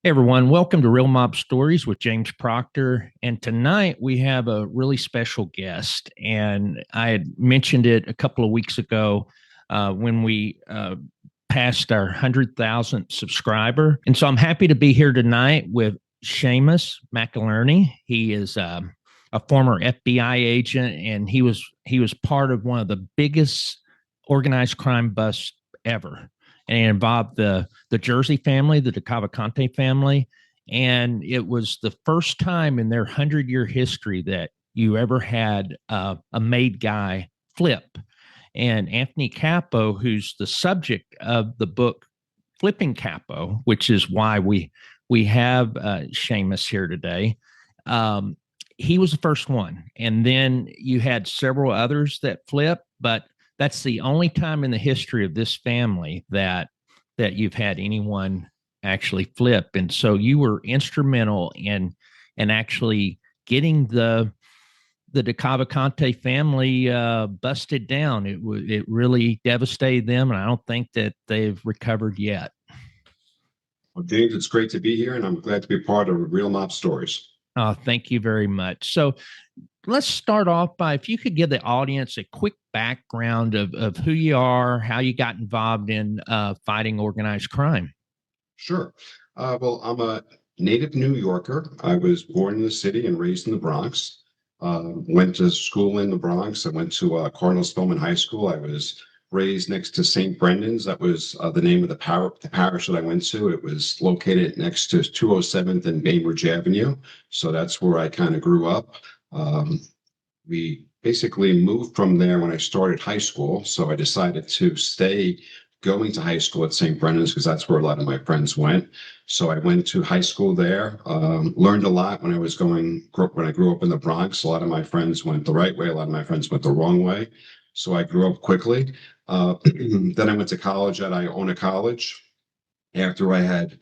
Hey everyone, welcome to Real Mob Stories with James Proctor. And tonight we have a really special guest. And I had mentioned it a couple of weeks ago when we passed our 100,000th subscriber. And so I'm happy to be here tonight with Séamus McElearney. He is a former FBI agent, and he was part of one of the biggest organized crime busts ever, and it involved the Jersey family, the DeCavalcante family. And it was the first time in their 100-year history that you ever had a made guy flip. And Anthony Capo, who's the subject of the book Flipping Capo, which is why we have Séamus here today, he was the first one. And then you had several others that flipped, but that's the only time in the history of this family that you've had anyone actually flip. And so you were instrumental in actually getting the DeCavalcante family busted down. It really devastated them, and I don't think that they've recovered yet. Well, James, it's great to be here, and I'm glad to be part of Real Mob Stories. Thank you very much. So let's start off by, if you could give the audience a quick background of who you are, how you got involved in fighting organized crime. Sure. Well, I'm a native New Yorker. I was born in the city and raised in the Bronx. Went to school in the Bronx. I went to Cardinal Spellman High School. I was raised next to St. Brendan's. That was the name of the parish that I went to. It was located next to 207th and Bainbridge Avenue. So that's where I kind of grew up. We basically moved from there when I started high school. So I decided to stay going to high school at St. Brendan's because that's where a lot of my friends went. So I went to high school there, learned a lot when I grew up in the Bronx. A lot of my friends went the right way. A lot of my friends went the wrong way. So I grew up quickly. Then I went to college at Iona College. After I had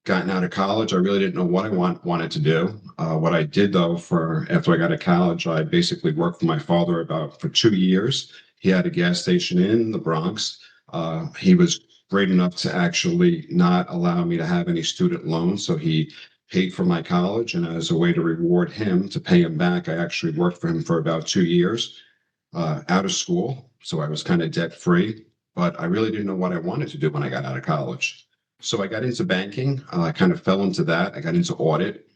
gotten out of college, I really didn't know what I wanted to do. What I did though, after I got out of college, I basically worked for my father for 2 years. He had a gas station in the Bronx. He was great enough to actually not allow me to have any student loans, so he paid for my college. And as a way to reward him, to pay him back, I actually worked for him for about 2 years out of school. So I was kind of debt free, but I really didn't know what I wanted to do when I got out of college. So I got into banking. I kind of fell into that. I got into audit,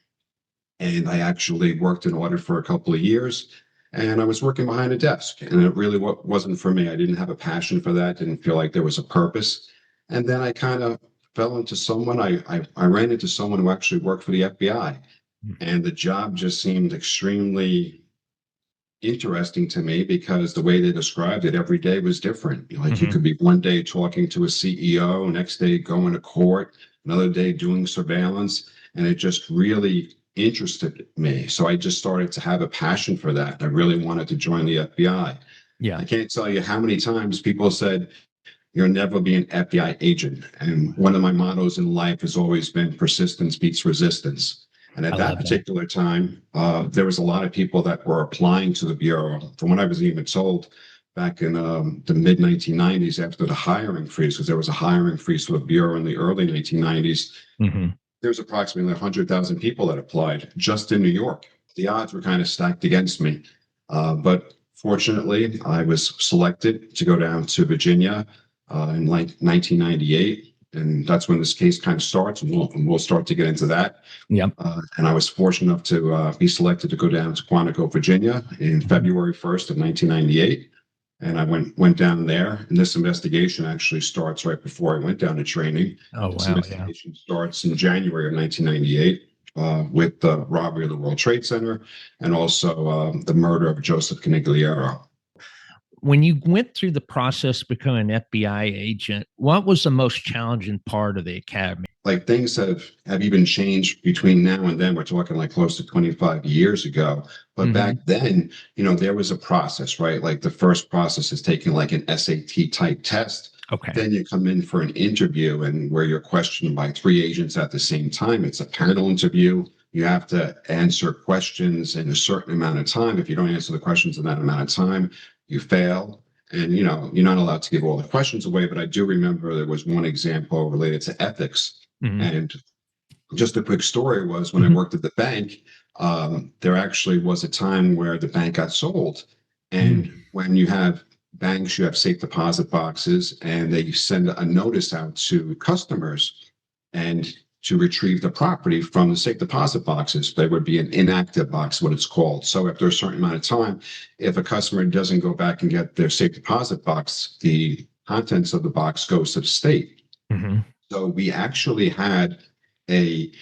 and I actually worked in audit for a couple of years. And I was working behind a desk, and it really wasn't for me. I didn't have a passion for that. Didn't feel like there was a purpose. And then I kind of fell into someone. I ran into someone who actually worked for the FBI, and the job just seemed extremely interesting to me because the way they described it every day was different. You could be one day talking to a CEO, next day going to court, another day doing surveillance, and it just really interested me. So I just started to have a passion for that. I really wanted to join the FBI. Yeah. I can't tell you how many times people said, "You'll never be an FBI agent." And one of my mottos in life has always been persistence beats resistance. And at that particular time, there was a lot of people that were applying to the Bureau. From what I was even told back in the mid 1990s, after the hiring freeze, because there was a hiring freeze for the Bureau in the early 1990s, there's approximately 100,000 people that applied just in New York. The odds were kind of stacked against me. But fortunately, I was selected to go down to Virginia in like 1998. And that's when this case kind of starts, and we'll start to get into that. Yeah. And I was fortunate enough to be selected to go down to Quantico, Virginia in February 1st of 1998. And I went down there, and this investigation actually starts right before I went down to training. Oh, This wow. investigation starts in January of 1998 with the robbery of the World Trade Center and also the murder of Joseph Canigliaro. When you went through the process of becoming an FBI agent, what was the most challenging part of the academy? Like, things have even changed between now and then. We're talking like close to 25 years ago. But back then, there was a process, right? Like, the first process is taking like an SAT type test. Okay. Then you come in for an interview, and where you're questioned by 3 agents at the same time. It's a panel interview. You have to answer questions in a certain amount of time. If you don't answer the questions in that amount of time, you fail. And, you're not allowed to give all the questions away. But I do remember there was one example related to ethics. And just a quick story was when I Mhm. worked at the bank, there actually was a time where the bank got sold. Mm. And when you have banks, you have safe deposit boxes, and they send a notice out to customers and to retrieve the property from the safe deposit boxes. There would be an inactive box, what it's called. So after a certain amount of time, if a customer doesn't go back and get their safe deposit box, the contents of the box goes to the state. Mhm. So we actually had a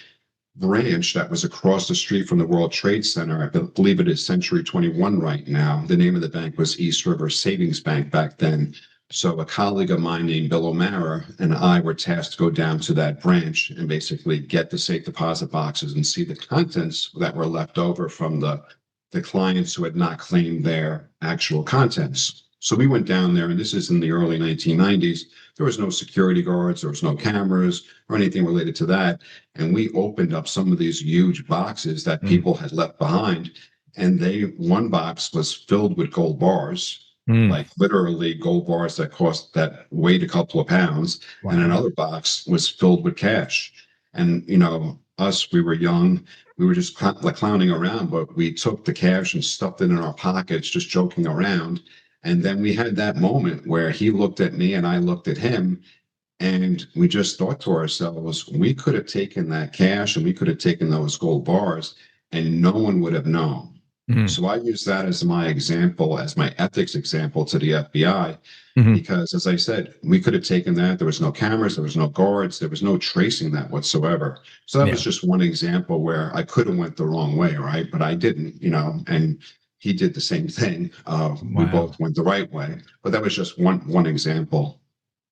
branch that was across the street from the World Trade Center. I believe it is Century 21 right now. The name of the bank was East River Savings Bank back then. So a colleague of mine named Bill O'Mara and I were tasked to go down to that branch and basically get the safe deposit boxes and see the contents that were left over from the clients who had not claimed their actual contents. So we went down there, and this is in the early 1990s. There was no security guards, there was no cameras or anything related to that. And we opened up some of these huge boxes that Mm. people had left behind. And one box was filled with gold bars, Mm. like literally gold bars that weighed a couple of pounds. And Wow. another box was filled with cash. And, us, we were young, we were just like clowning around, but we took the cash and stuffed it in our pockets, just joking around. And then we had that moment where he looked at me and I looked at him, and we just thought to ourselves, we could have taken that cash and we could have taken those gold bars, and no one would have known. Mm. So I use that as my example, as my ethics example to the FBI, Mhm. because as I said, we could have taken that. There was no cameras, there was no guards, there was no tracing that whatsoever. So that was Yeah. just one example where I could have went the wrong way, right? But I didn't, and he did the same thing. We Wow. both went the right way. But that was just one example.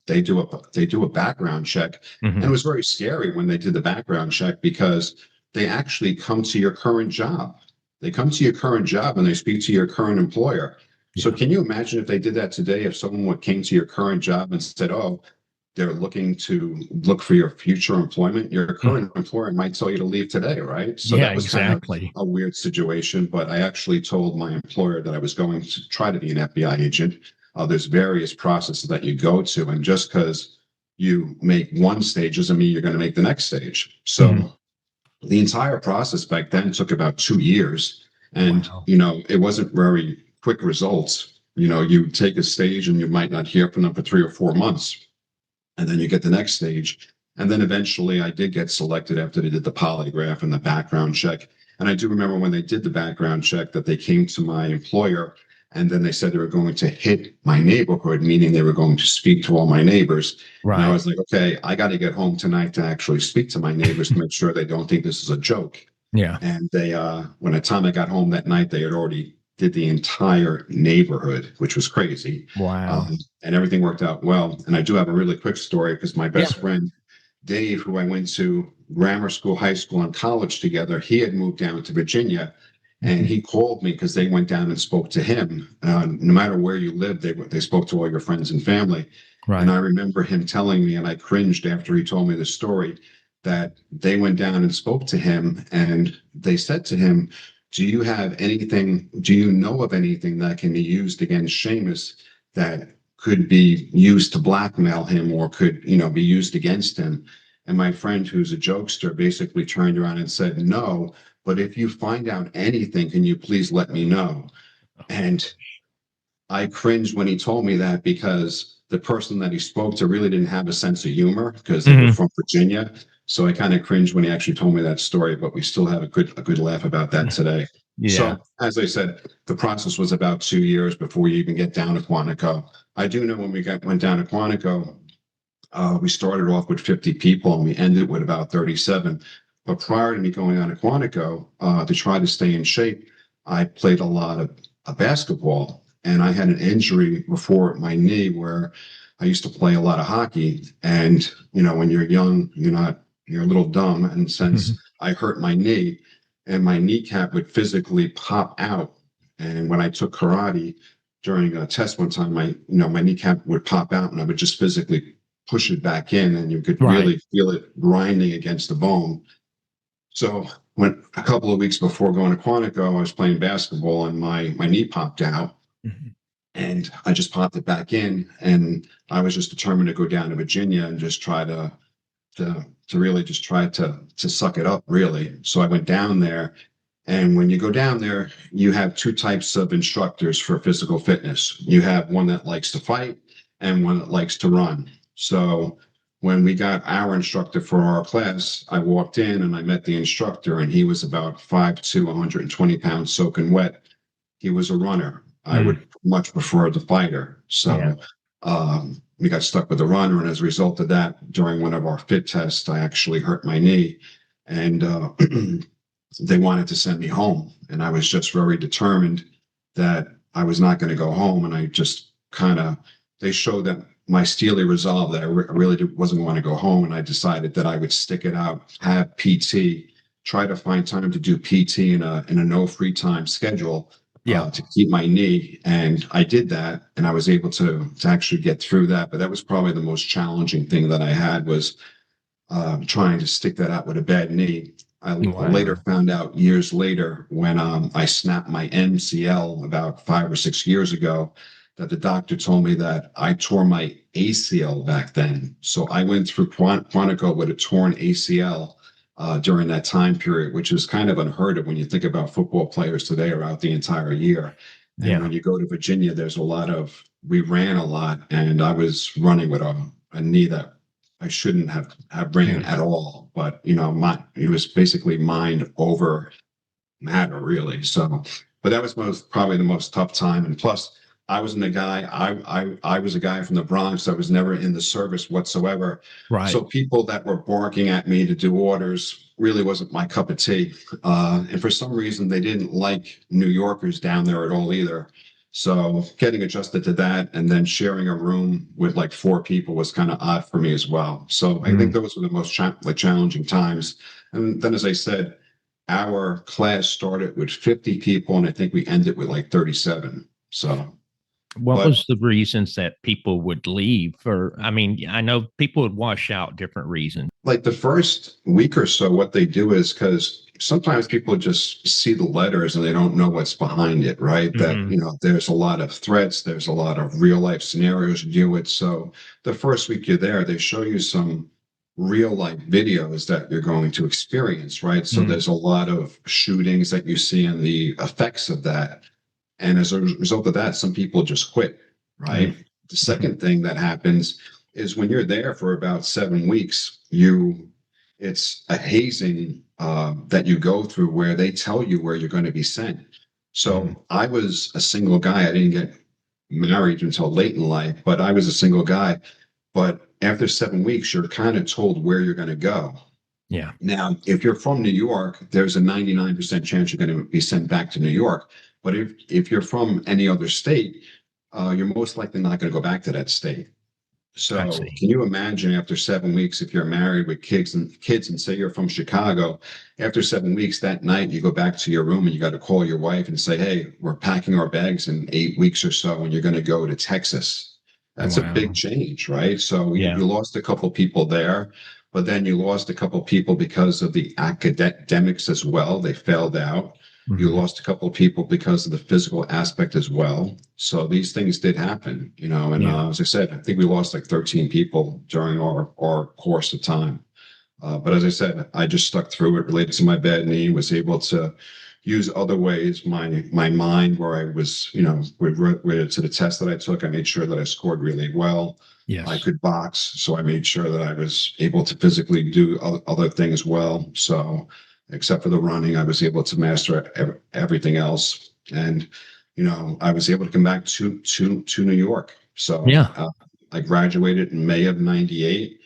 They do a background check, and it Mhm. was very scary when they did the background check because they actually come to your current job. They come to your current job and they speak to your current employer. So Yeah. can you imagine if they did that today? If someone came to your current job and said, "Oh, they're looking to look for your future employment," your Mhm. current employer might tell you to leave today, right? So Yeah, that was kind of exactly. a weird situation. But I actually told my employer that I was going to try to be an FBI agent. There's various processes that you go to, and just because you make one stage doesn't mean you're going to make the next stage. Mhm. So the entire process back then took about 2 years, and Wow. it wasn't very quick results. You take a stage and you might not hear from them for 3 or 4 months, and then you get the next stage. And then eventually I did get selected after they did the polygraph and the background check. And I do remember when they did the background check that they came to my employer, and then they said they were going to hit my neighborhood, meaning they were going to speak to all my neighbors. And I Right. was like, okay, I got to get home tonight to actually speak to my neighbors to make sure they don't think this is a joke. Yeah. And when the time I got home that night, they had already did the entire neighborhood, which was crazy. Wow. And everything worked out well. And I do have a really quick story because my Yeah. best friend, Dave, who I went to grammar school, high school, and college together, he had moved down to Virginia. And Mhm. he called me because they went down and spoke to him. No matter where you live, they spoke to all your friends and family. And Right. I remember him telling me, and I cringed after he told me the story, that they went down and spoke to him, and they said to him, "Do you have anything? Do you know of anything that can be used against Seamus that could be used to blackmail him or could, be used against him?" And my friend, who's a jokester, basically turned around and said, "No, but if you find out anything, can you please let me know?" And I cringed when he told me that because the person that he spoke to really didn't have a sense of humor because they were Mhm. from Virginia. So I kind of cringed when he actually told me that story, but we still have a good laugh about that today. Yeah. So as I said, the process was about 2 years before you even get down to Quantico. I do know when went down to Quantico, we started off with 50 people and we ended with about 37. But prior to me going on to Quantico, to try to stay in shape, I played a lot of basketball. And I had an injury before my knee where I used to play a lot of hockey. And, when you're young, you're a little dumb. And Mhm. since I hurt my knee, and my kneecap would physically pop out. And when I took karate during a test one time, my kneecap would pop out and I would just physically push it back in, and you could Right. really feel it grinding against the bone. So when a couple of weeks before going to Quantico, I was playing basketball and my knee popped out, Mhm. and I just popped it back in, and I was just determined to go down to Virginia and just try to to really just try to suck it up, really. So I went down there, and when you go down there, you have two types of instructors for physical fitness. You have one that likes to fight and one that likes to run. So when we got our instructor for our class, I walked in and I met the instructor, and he was about 5'2", 120 pounds soaking wet. He was a runner. I would much prefer the fighter. So we got stuck with the runner, and as a result of that, during one of our fit tests, I actually hurt my knee, and they wanted to send me home. And I was just very determined that I was not going to go home. And I just they showed that my steely resolve that I really wasn't going to go home. And I decided that I would stick it out, have PT, try to find time to do PT in a no free time schedule. To keep my knee. And I did that, and I was able to actually get through that. But that was probably the most challenging thing that I had, was trying to stick that out with a bad knee. I later found out, years later, when I snapped my MCL about 5 or 6 years ago, that the doctor told me that I tore my ACL back then. So I went through Quantico with a torn ACL during that time period, which is kind of unheard of when you think about football players today are out the entire year. And when you go to Virginia, there's we ran a lot, and I was running with a knee that I shouldn't have ran at all. But, it was basically mind over matter, really. So, but that was probably the most tough time. And plus, I wasn't a guy. I was a guy from the Bronx. I was never in the service whatsoever. Right. So people that were barking at me to do orders really wasn't my cup of tea. And for some reason, they didn't like New Yorkers down there at all either. So getting adjusted to that, and then sharing a room with like 4 people, was kind of odd for me as well. So I think those were the most challenging times. And then, as I said, our class started with 50 people, and I think we ended with like 37. So. What was the reasons that people would leave? I know people would wash out different reasons. Like the first week or so, what they do is, because sometimes people just see the letters and they don't know what's behind it, right? That, there's a lot of threats, there's a lot of real life scenarios you deal with. So the first week you're there, they show you some real life videos that you're going to experience, right? So there's a lot of shootings that you see and the effects of that. And as a result of that, some people just quit, right? The second thing that happens is, when you're there for about 7 weeks, it's a hazing that you go through, where they tell you where you're going to be sent. So I was a single guy. I didn't get married until late in life, but I was a single guy. But after 7 weeks, you're kind of told where you're going to go. Yeah. Now, if you're from New York, there's a 99% chance you're going to be sent back to New York. But if you're from any other state, you're most likely not going to go back to that state. So can you imagine, after 7 weeks, if you're married with kids and say you're from Chicago, after 7 weeks, that night you go back to your room and you got to call your wife and say, hey, we're packing our bags in 8 weeks or so, and you're going to go to Texas. That's a big change, right? So you lost a couple people there, but then you lost a couple people because of the academics as well. They failed out. You lost a couple of people because of the physical aspect as well. So these things did happen, and as I said, I think we lost like 13 people during our course of time. But as I said, I just stuck through it, related to my bad knee, was able to use other ways, my mind, where I was, related to the test that I took, I made sure that I scored really well. Yes. I could box, so I made sure that I was able to physically do other things well. So except for the running, I was able to master everything else. And, I was able to come back to New York. So I graduated in May of '98,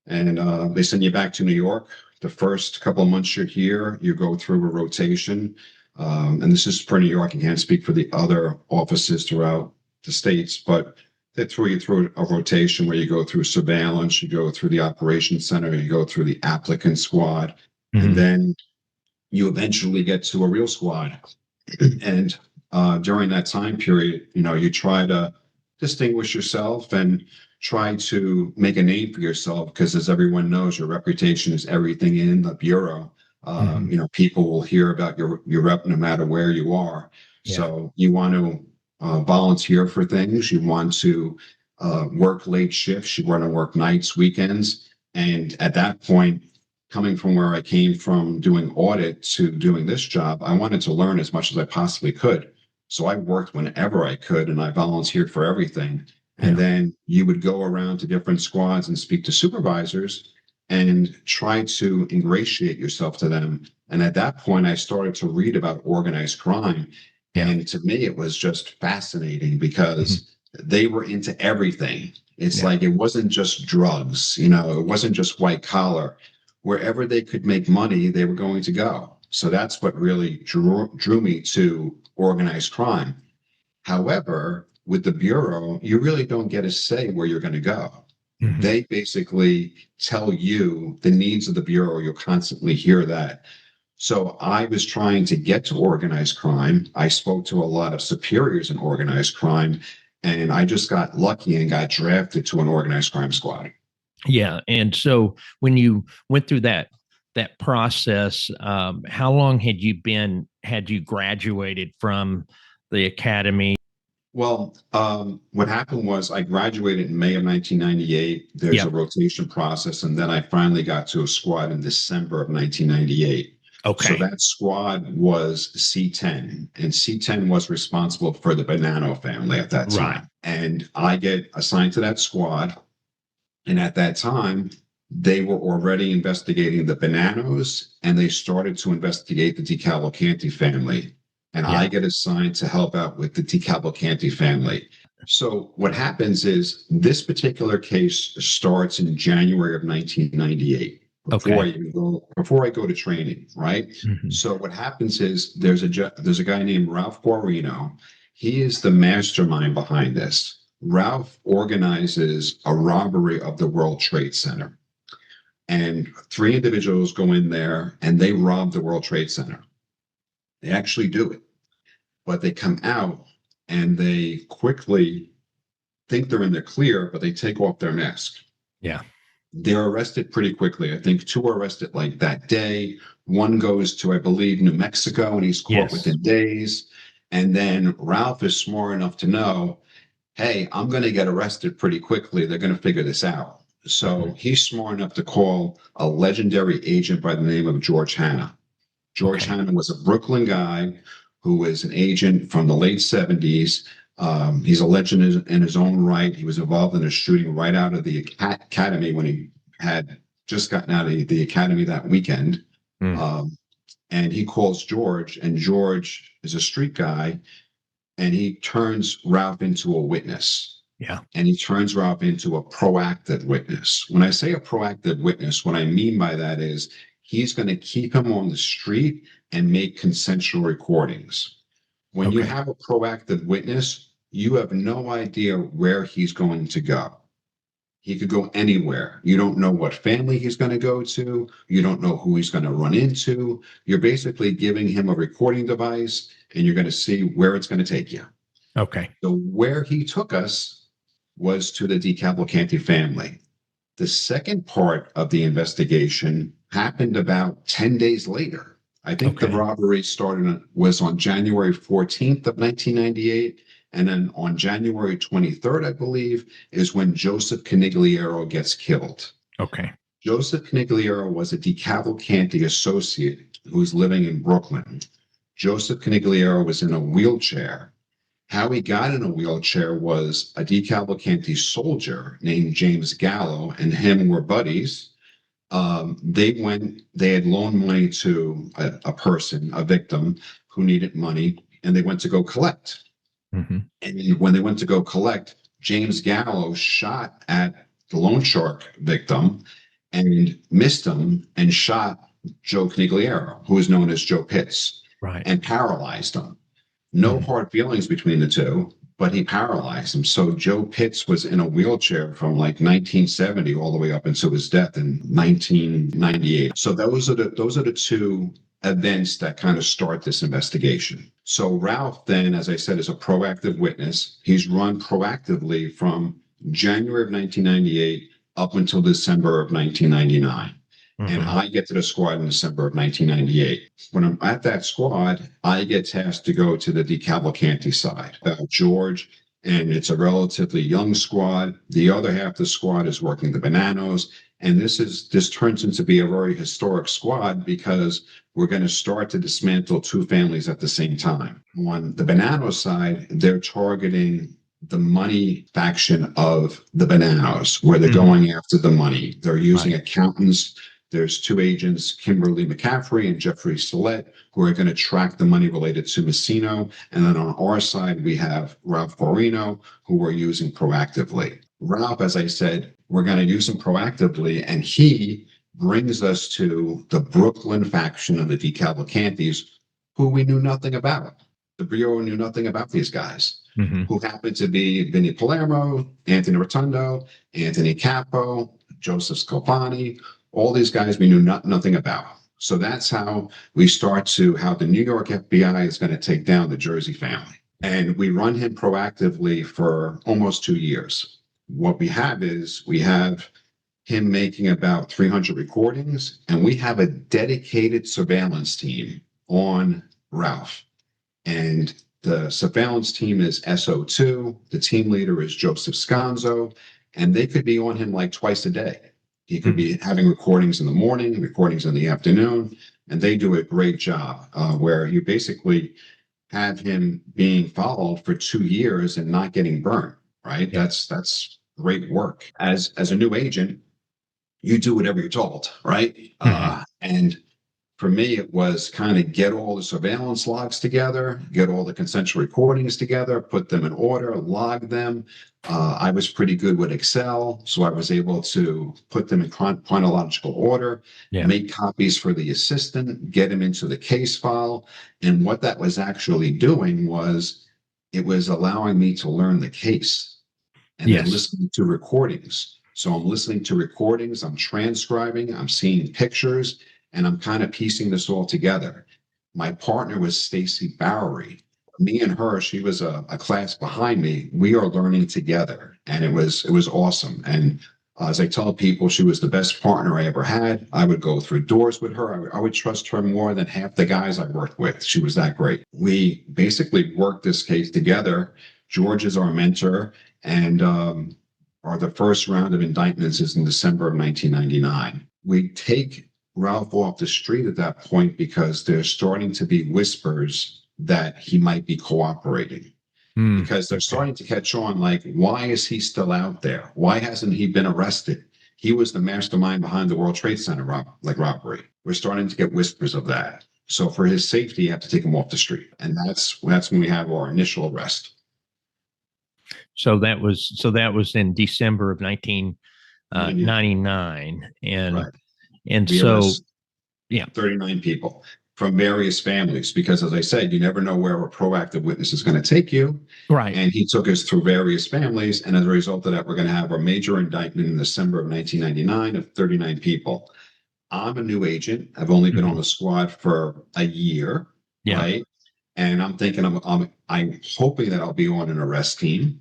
and they send you back to New York. The first couple of months you're here, you go through a rotation. And this is for New York. I can't speak for the other offices throughout the states, but they throw you through a rotation where you go through surveillance, you go through the operations center, you go through the applicant squad, and then you eventually get to a real squad. And during that time period, you try to distinguish yourself and try to make a name for yourself, because, as everyone knows, your reputation is everything in the bureau. People will hear about your rep no matter where you are. So you want to volunteer for things. You want to work late shifts. You want to work nights, weekends. And at that point, coming from where I came from doing audit to doing this job, I wanted to learn as much as I possibly could. So I worked whenever I could and I volunteered for everything. And then you would go around to different squads and speak to supervisors and try to ingratiate yourself to them. And at that point, I started to read about organized crime. And to me, it was just fascinating because they were into everything. It's like it wasn't just drugs, you know, it wasn't just white collar. Wherever they could make money, they were going to go. So that's what really drew me to organized crime. However, with the Bureau, you really don't get a say where you're going to go. They basically tell you the needs of the Bureau. You'll constantly hear that. So I was trying to get to organized crime. I spoke to a lot of superiors in organized crime, and I just got lucky and got drafted to an organized crime squad. Yeah. And so when you went through that process, how long had you graduated from the academy? Well, what happened was I graduated in May of 1998. There's a rotation process, and then I finally got to a squad in December of 1998. Okay. So that squad was C10, and C10 was responsible for the Bonanno family at that time. Right. And I get assigned to that squad. And at that time, they were already investigating the Bonannos, and they started to investigate the DeCavalcante family. And I get assigned to help out with the DeCavalcante family. So what happens is this particular case starts in January of 1998. Before I go to training, right? So what happens is there's a guy named Ralph Guarino. He is the mastermind behind this. Ralph organizes a robbery of the World Trade Center. And 3 individuals go in there and they rob the World Trade Center. They actually do it, but they come out and they quickly think they're in the clear, but they take off their mask. Yeah. They're arrested pretty quickly. I think 2 are arrested like that day. 1 goes to, I believe, New Mexico, and he's caught within days. And then Ralph is smart enough to know, hey, I'm going to get arrested pretty quickly. They're going to figure this out. So he's smart enough to call a legendary agent by the name of George Hanna. George Hanna was a Brooklyn guy who was an agent from the late 70s. He's a legend in his own right. He was involved in a shooting right out of the academy when he had just gotten out of the academy that weekend. And he calls George, and George is a street guy, and he turns Ralph into a witness. Yeah. And he turns Ralph into a proactive witness. When I say a proactive witness, what I mean by that is he's going to keep him on the street and make consensual recordings. When you have a proactive witness, you have no idea where he's going to go. He could go anywhere. You don't know what family he's going to go to. You don't know who he's going to run into. You're basically giving him a recording device, and you're going to see where it's going to take you. Okay. So where he took us was to the DeCavalcante family. The second part of the investigation happened about 10 days later. I think the robbery was on January 14th of 1998. And then on January 23rd, I believe, is when Joseph Canigliaro gets killed. Okay. Joseph Canigliaro was a DeCavalcante associate who was living in Brooklyn. Joseph Canigliaro was in a wheelchair. How he got in a wheelchair was a DeCavalcante soldier named James Gallo and him were buddies. They had loaned money to a person, a victim who needed money, and they went to go collect. And when they went to go collect, James Gallo shot at the loan shark victim and missed him and shot Joe Canigliaro, who is known as Joe Pitts, and paralyzed him. No hard feelings between the two, but he paralyzed him. So Joe Pitts was in a wheelchair from like 1970 all the way up until his death in 1998. So those are the 2 events that kind of start this investigation. So Ralph then, as I said, is a proactive witness. He's run proactively from January of 1998 up until December of 1999. And I get to the squad in December of 1998. When I'm at that squad, I get tasked to go to the DeCavalcante side. George, and it's a relatively young squad. The other half of the squad is working the Bonannos, And this turns into be a very historic squad because we're going to start to dismantle two families at the same time. On the Bonanno side, they're targeting the money faction of the Bonannos, where they're going after the money. They're using accountants. There's two agents, Kimberly McCaffrey and Jeffrey Sillett, who are going to track the money related to Messino. And then on our side, we have Ralph Guarino, who we're using proactively. Ralph, as I said, we're going to use him proactively, and he brings us to the Brooklyn faction of the DeCavalcantes, who we knew nothing about. The Bureau knew nothing about these guys, who happened to be Vinny Palermo, Anthony Rotondo, Anthony Capo, Joseph Scalfani. All these guys we knew nothing about. So that's how we start to how the New York FBI is going to take down the Jersey family. And we run him proactively for almost 2 years. What we have is we have him making about 300 recordings, and we have a dedicated surveillance team on Ralph. And the surveillance team is SO2. The team leader is Joseph Scanzo, and they could be on him like twice a day. He could be having recordings in the morning, recordings in the afternoon, and they do a great job where you basically have him being followed for 2 years and not getting burnt, right? Yeah. That's great work. As a new agent, you do whatever you're told, right? And for me, it was kind of get all the surveillance logs together, get all the consensual recordings together, put them in order, log them. I was pretty good with Excel, so I was able to put them in chronological order, make copies for the assistant, get them into the case file. And what that was actually doing was it was allowing me to learn the case and then listening to recordings. So I'm listening to recordings, I'm transcribing, I'm seeing pictures, and I'm kind of piecing this all together. My partner was Stacy Bowery. Me and her, she was a class behind me. We are learning together, and it was awesome. And as I tell people, she was the best partner I ever had. I would go through doors with her. I would trust her more than half the guys I worked with. She was that great. We basically worked this case together. George is our mentor, and the first round of indictments is in December of 1999. We take Ralph off the street at that point because there's starting to be whispers that he might be cooperating because they're starting to catch on, like, why is he still out there? Why hasn't he been arrested? He was the mastermind behind the World Trade Center robbery. We're starting to get whispers of that. So for his safety, you have to take him off the street. And that's when we have our initial arrest. So that was in December of 1999. And we so, 39 people from various families, because as I said, you never know where a proactive witness is going to take you. Right. And he took us through various families. And as a result of that, we're going to have a major indictment in December of 1999 of 39 people. I'm a new agent. I've only been on the squad for a year. Right. And I'm thinking, I'm hoping that I'll be on an arrest team.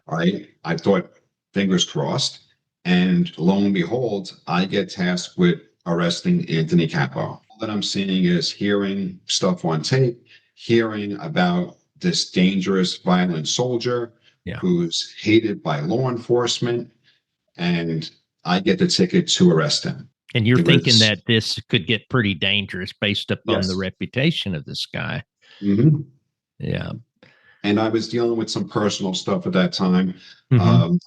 Right. I thought, fingers crossed. And lo and behold, I get tasked with arresting Anthony Capo. All that I'm seeing is hearing stuff on tape, hearing about this dangerous, violent soldier who's hated by law enforcement, and I get the ticket to arrest him. And you're thinking that this could get pretty dangerous based upon the reputation of this guy. Yeah. And I was dealing with some personal stuff at that time.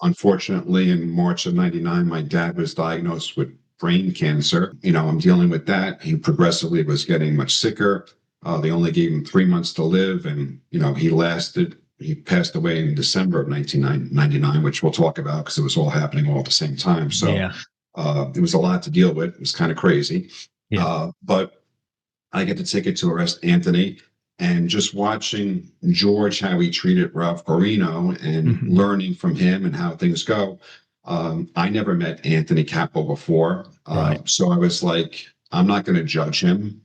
Unfortunately, in March of 99, my dad was diagnosed with brain cancer. I'm dealing with that. He progressively was getting much sicker. They only gave him 3 months to live. And, he passed away in December of 1999, which we'll talk about because it was all happening all at the same time. So it was a lot to deal with. It was kind of crazy. But I get the ticket to arrest Anthony. And just watching George, how he treated Ralph Guarino and learning from him and how things go. I never met Anthony Capo before. So I was like, I'm not going to judge him.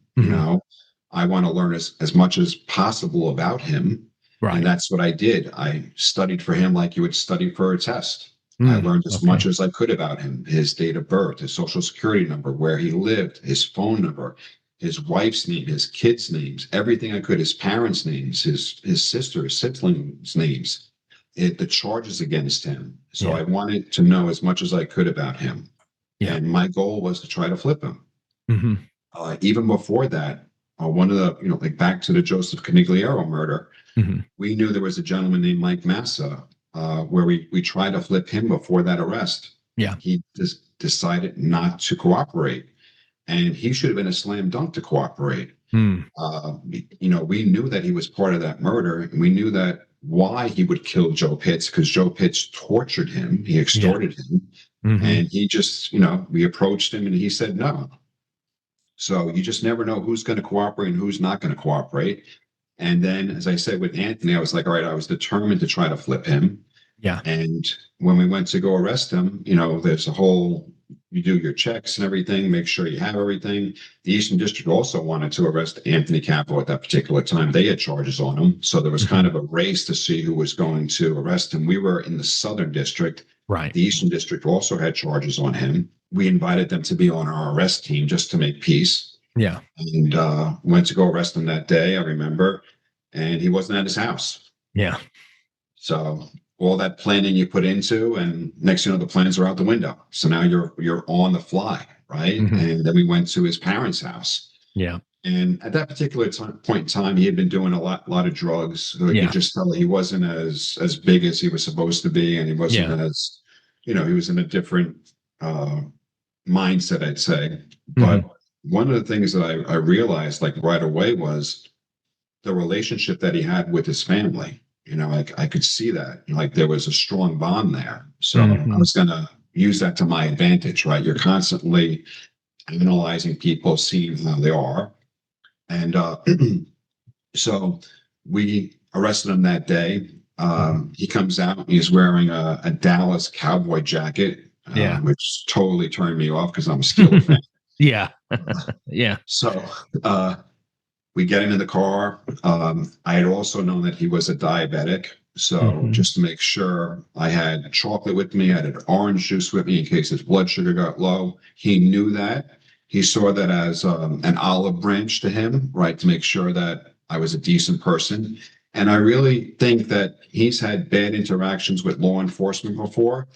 I want to learn as much as possible about him. And that's what I did. I studied for him like you would study for a test. I learned as much as I could about him, his date of birth, his social security number, where he lived, his phone number, his wife's name, his kids' names, everything I could, his parents' names, his sister, his siblings' names, the charges against him. So I wanted to know as much as I could about him. Yeah. And my goal was to try to flip him. Mm-hmm. Even before that, one of the, like back to the Joseph Canigliaro murder, Mm-hmm. we knew there was a gentleman named Mike Massa, where we tried to flip him before that arrest. Yeah. He just decided not to cooperate, and he should have been a slam dunk to cooperate. Mm. We knew that he was part of that murder, and we knew that why he would kill Joe Pitts, because Joe Pitts tortured him, he extorted him, and he just, we approached him and he said no. So you just never know who's going to cooperate and who's not going to cooperate. And then, as I said with Anthony, I was like, all right, I was determined to try to flip him. Yeah. And when we went to go arrest him, there's a whole, you do your checks and everything, make sure you have everything. The Eastern District also wanted to arrest Anthony Capo at that particular time. They had charges on him. So there was kind of a race to see who was going to arrest him. We were in the Southern District. Right. The Eastern District also had charges on him. We invited them to be on our arrest team just to make peace. Yeah. And went to go arrest him that day, I remember, and he wasn't at his house. Yeah. So all that planning you put into, and next thing you know, the plans are out the window. So now you're on the fly, right? And then we went to his parents' house. Yeah. And at that particular point in time, he had been doing a lot of drugs. So you could just tell he wasn't as big as he was supposed to be, and he wasn't as, he was in a different mindset, I'd say. But one of the things that I realized like right away was the relationship that he had with his family. I could see that, like there was a strong bond there. So I was going to use that to my advantage, right? You're constantly analyzing people, seeing how they are. And so we arrested him that day. He comes out, he's wearing a Dallas Cowboy jacket, which totally turned me off because I'm a Steelers fan. Yeah. Yeah. So we get him in the car. I had also known that he was a diabetic. So just to make sure, I had chocolate with me. I had orange juice with me in case his blood sugar got low. He knew that. He saw that as an olive branch to him, right, to make sure that I was a decent person. And I really think that he's had bad interactions with law enforcement before.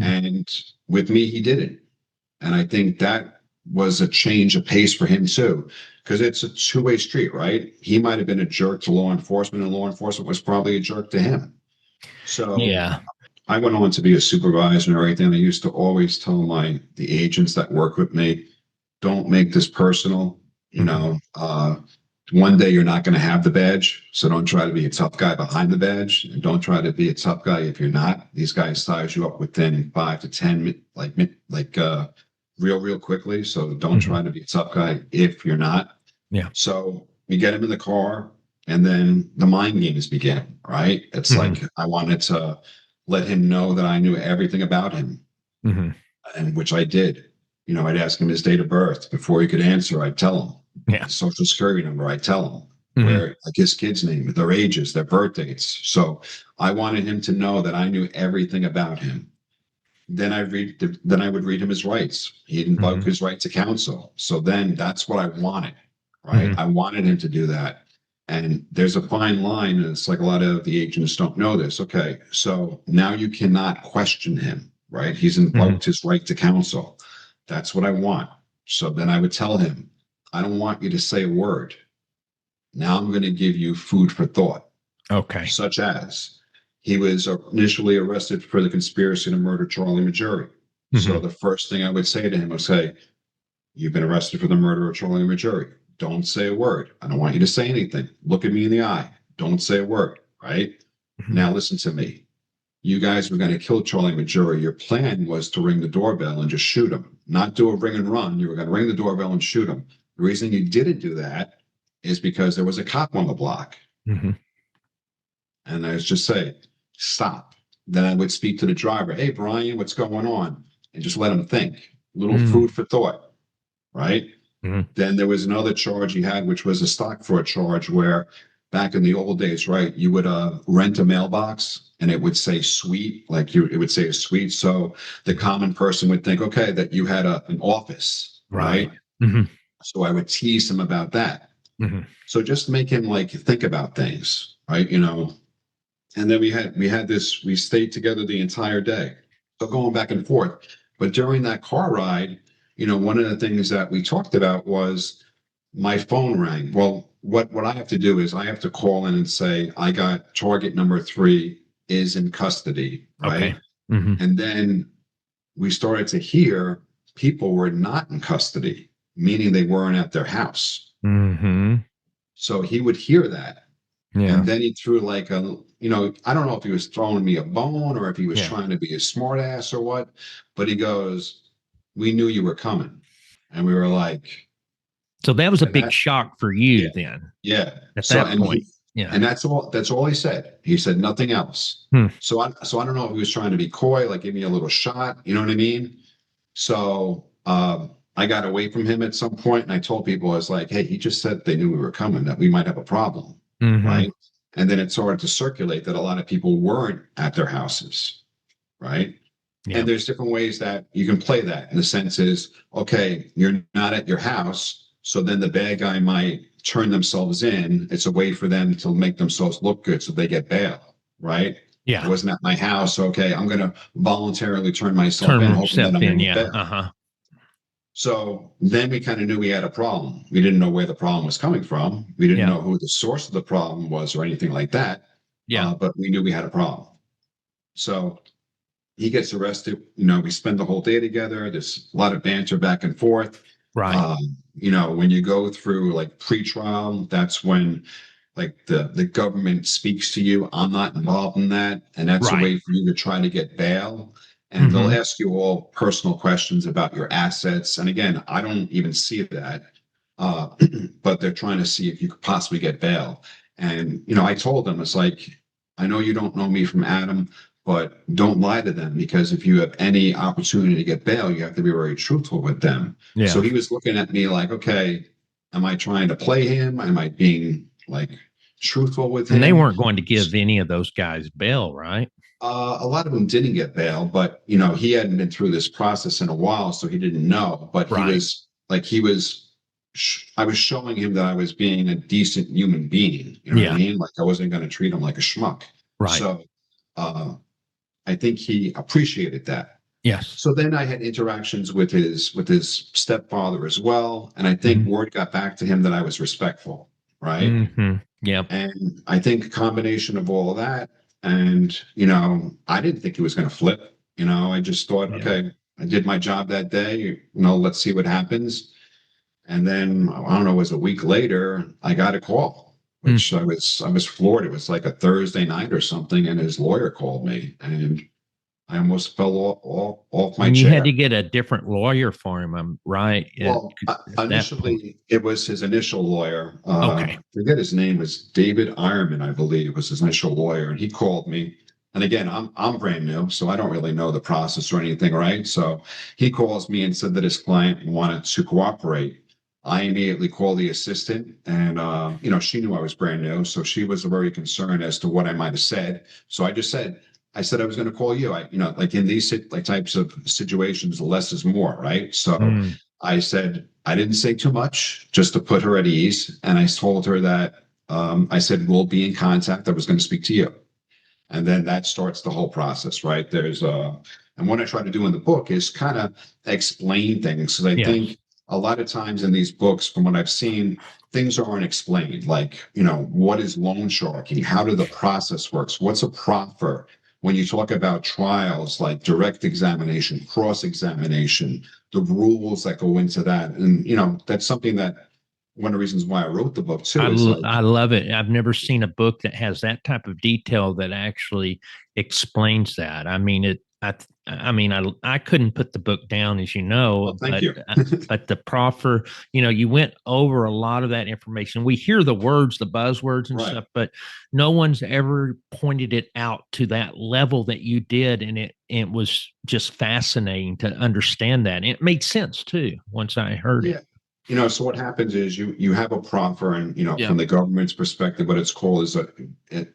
And with me, he didn't. And I think that was a change of pace for him too, because it's a two-way street, right? He might have been a jerk to law enforcement, and law enforcement was probably a jerk to him. So I went on to be a supervisor and everything. I used to always tell the agents that work with me, don't make this personal. One day you're not going to have the badge, so don't try to be a tough guy behind the badge, and don't try to be a tough guy if you're not. These guys size you up within 5 to 10, real quickly. So don't try to be a tough guy if you're not. Yeah. So we get him in the car, and then the mind games begin, right? It's like I wanted to let him know that I knew everything about him, and which I did. I'd ask him his date of birth. Before he could answer, I'd tell him. His social security number, I'd tell him. Where, like his kids' name, their ages, their birth dates. So I wanted him to know that I knew everything about him. Then I would read him his rights. He'd invoke his right to counsel. So then that's what I wanted, right? I wanted him to do that. And there's a fine line, and it's like a lot of the agents don't know this. Okay, so now you cannot question him, right? He's invoked his right to counsel. That's what I want. So then I would tell him, I don't want you to say a word. Now I'm going to give you food for thought. Okay. Such as, he was initially arrested for the conspiracy to murder Charlie Majuri. So the first thing I would say to him was say, you've been arrested for the murder of Charlie Majuri. Don't say a word. I don't want you to say anything. Look at me in the eye. Don't say a word, right? Now listen to me. You guys were going to kill Charlie Majuri. Your plan was to ring the doorbell and just shoot him, not do a ring and run. You were going to ring the doorbell and shoot him. The reason you didn't do that is because there was a cop on the block. And I was just say, stop. Then I would speak to the driver. Hey, Brian, what's going on? And just let him think. Little food for thought, right? Then there was another charge he had, which was a stock fraud charge, where back in the old days, right, you would rent a mailbox and it would say suite, it would say a suite. So the common person would think, okay, that you had an office, right? So I would tease him about that. So just make him think about things, right? And then we stayed together the entire day. So going back and forth, But during that car ride, one of the things that we talked about was my phone rang. Well, what I have to do is I have to call in and say, I got target number 3 is in custody, Okay. right? Mm-hmm. And then we started to hear people were not in custody, meaning they weren't at their house. Mm-hmm. So he would hear that. Yeah. And then he threw like I don't know if he was throwing me a bone or if he was Yeah. trying to be a smart ass or what, but he goes, we knew you were coming. And we were like, So that was a and big that, shock for you yeah, then yeah. at So, that and point. he, Yeah. and that's all he said. He said nothing else. Hmm. So I don't know if he was trying to be coy, like give me a little shot. You know what I mean? So, I got away from him at some point and I told people, I was like, hey, he just said they knew we were coming, that we might have a problem. Mm-hmm. Right. And then it started to circulate that a lot of people weren't at their houses. Right. Yeah. And there's different ways that you can play that. And the sense is, okay, you're not at your house. So then the bad guy might turn themselves in. It's a way for them to make themselves look good so they get bail. Right. I Yeah. wasn't at my house. Okay. I'm going to voluntarily turn myself Turn in, hoping that himself I'm going in. to get Yeah. bail. Uh-huh. So then we kind of knew we had a problem. We didn't know where the problem was coming from. We didn't Yeah. know who the source of the problem was or anything like that. Yeah. But we knew we had a problem. So he gets arrested. We spend the whole day together. There's a lot of banter back and forth. Right. When you go through like pre-trial, that's when like the government speaks to you. I'm not involved in that. And that's a Right. way for you to try to get bail. And they'll Mm-hmm. ask you all personal questions about your assets. And again, I don't even see that. Uh, but they're trying to see if you could possibly get bail. And, I told them, it's like, I know you don't know me from Adam, but don't lie to them because if you have any opportunity to get bail, you have to be very truthful with them. So Yeah. he was looking at me like, okay, am I trying to play him? Am I being like truthful with And they him? weren't going to give any of those guys bail, right? A lot of them didn't get bail, but he hadn't been through this process in a while, so he didn't know. But he Right. was like, I was showing him that I was being a decent human being. You know what I Yeah. mean? Like I wasn't going to treat him like a schmuck. Right. So uh, I think he appreciated that. Yes. So then I had interactions with his stepfather as well, and I think Mm-hmm. word got back to him that I was respectful, right? Mm-hmm. Yep. And I think a combination of all of that, and I didn't think he was going to flip. I just thought, Yeah. okay, I did my job that day. Let's see what happens. And then I don't know, it was a week later, I got a call, Mm. which I was floored. It was like a Thursday night or something, and his lawyer called me, and I almost fell off my And you had chair. to get a different lawyer for him, right? Well, At that point. initially, it was his initial lawyer. Okay. I forget his name, was David Ironman, I believe, was his initial lawyer, and he called me. And again, I'm brand new, so I don't really know the process or anything, right? So he calls me and said that his client wanted to cooperate. I immediately called the assistant, and she knew I was brand new, so she was very concerned as to what I might have said. So I said I was going to call you. Like in these like types of situations, less is more, right? So Mm. I said I didn't say too much just to put her at ease, and I told her that I said we'll be in contact. I was going to speak to you, and then that starts the whole process, right? And what I try to do in the book is kind of explain things because I Yes. think a lot of times in these books, from what I've seen, things aren't explained. Like, what is loan sharking? How do the process works? What's a proffer? When you talk about trials like direct examination, cross examination, the rules that go into that. And, that's something that one of the reasons why I wrote the book too is like, I love it. I've never seen a book that has that type of detail that actually explains that. I mean, I couldn't put the book down, as you know, well, thank you. but the proffer, you went over a lot of that information. We hear the words, the buzzwords and Right. stuff, but no one's ever pointed it out to that level that you did, and it was just fascinating to understand that. And it made sense too once I heard Yeah. it. So what happens is you have a proffer, and Yeah. from the government's perspective, what it's called is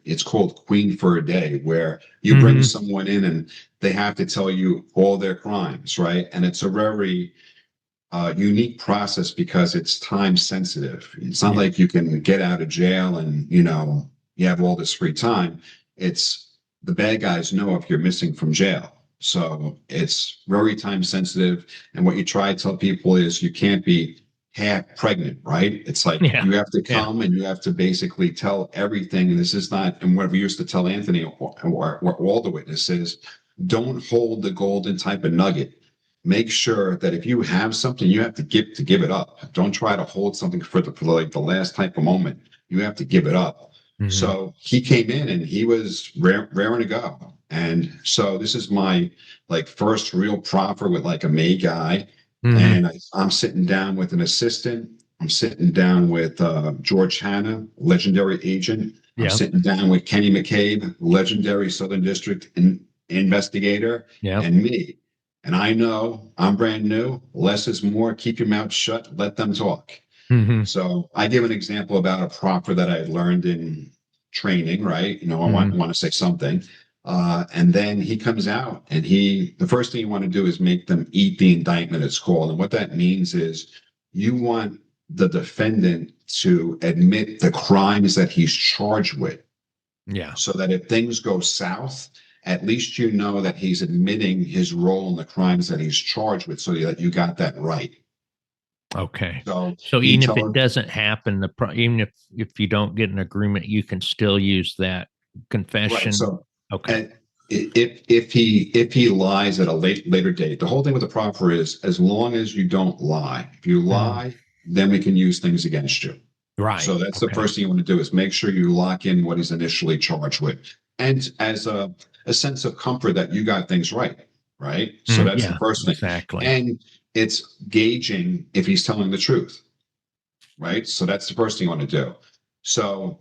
it's called Queen for a Day, where you bring Mhm. someone in and they have to tell you all their crimes, right? And it's a very unique process because it's time sensitive. It's not Yeah. like you can get out of jail and you have all this free time. It's the bad guys know if you're missing from jail. So it's very time sensitive. And what you try to tell people is you can't be half pregnant, right? It's like Yeah. you have to come and you have to basically tell everything. And this is not, and what we used to tell Anthony or all the witnesses, don't hold the golden type of nugget. Make sure that if you have something, you have to give it up. Don't try to hold something for like the last type of moment. You have to give it up. So he came in and he was raring to go. And so this is my like first real proffer with like a May guy. And I'm sitting down with an assistant. I'm sitting down with George Hanna, legendary agent. I'm sitting down with Kenny McCabe, legendary Southern District investigator, and me. And I know I'm brand new. Less is more. Keep your mouth shut. Let them talk. So I give an example about a proffer that I learned in training, right? You know, I want to say something. And then he comes out and the first thing you want to do is make them eat the indictment it's called. And what that means is you want the defendant to admit the crimes that he's charged with. Yeah. So that if things go south, at least you know that he's admitting his role in the crimes that he's charged with, so that you got that right. Okay. So even if it doesn't happen, even if you don't get an agreement, you can still use that confession. Right. So okay. If he lies at a later date, the whole thing with the proffer is as long as you don't lie. If you lie, then we can use things against you. Right. So that's the first thing you want to do is make sure you lock in what he's initially charged with, and as a sense of comfort that you got things right. Right. So that's the first thing. Exactly. And it's gauging if he's telling the truth. Right. So that's the first thing you want to do. So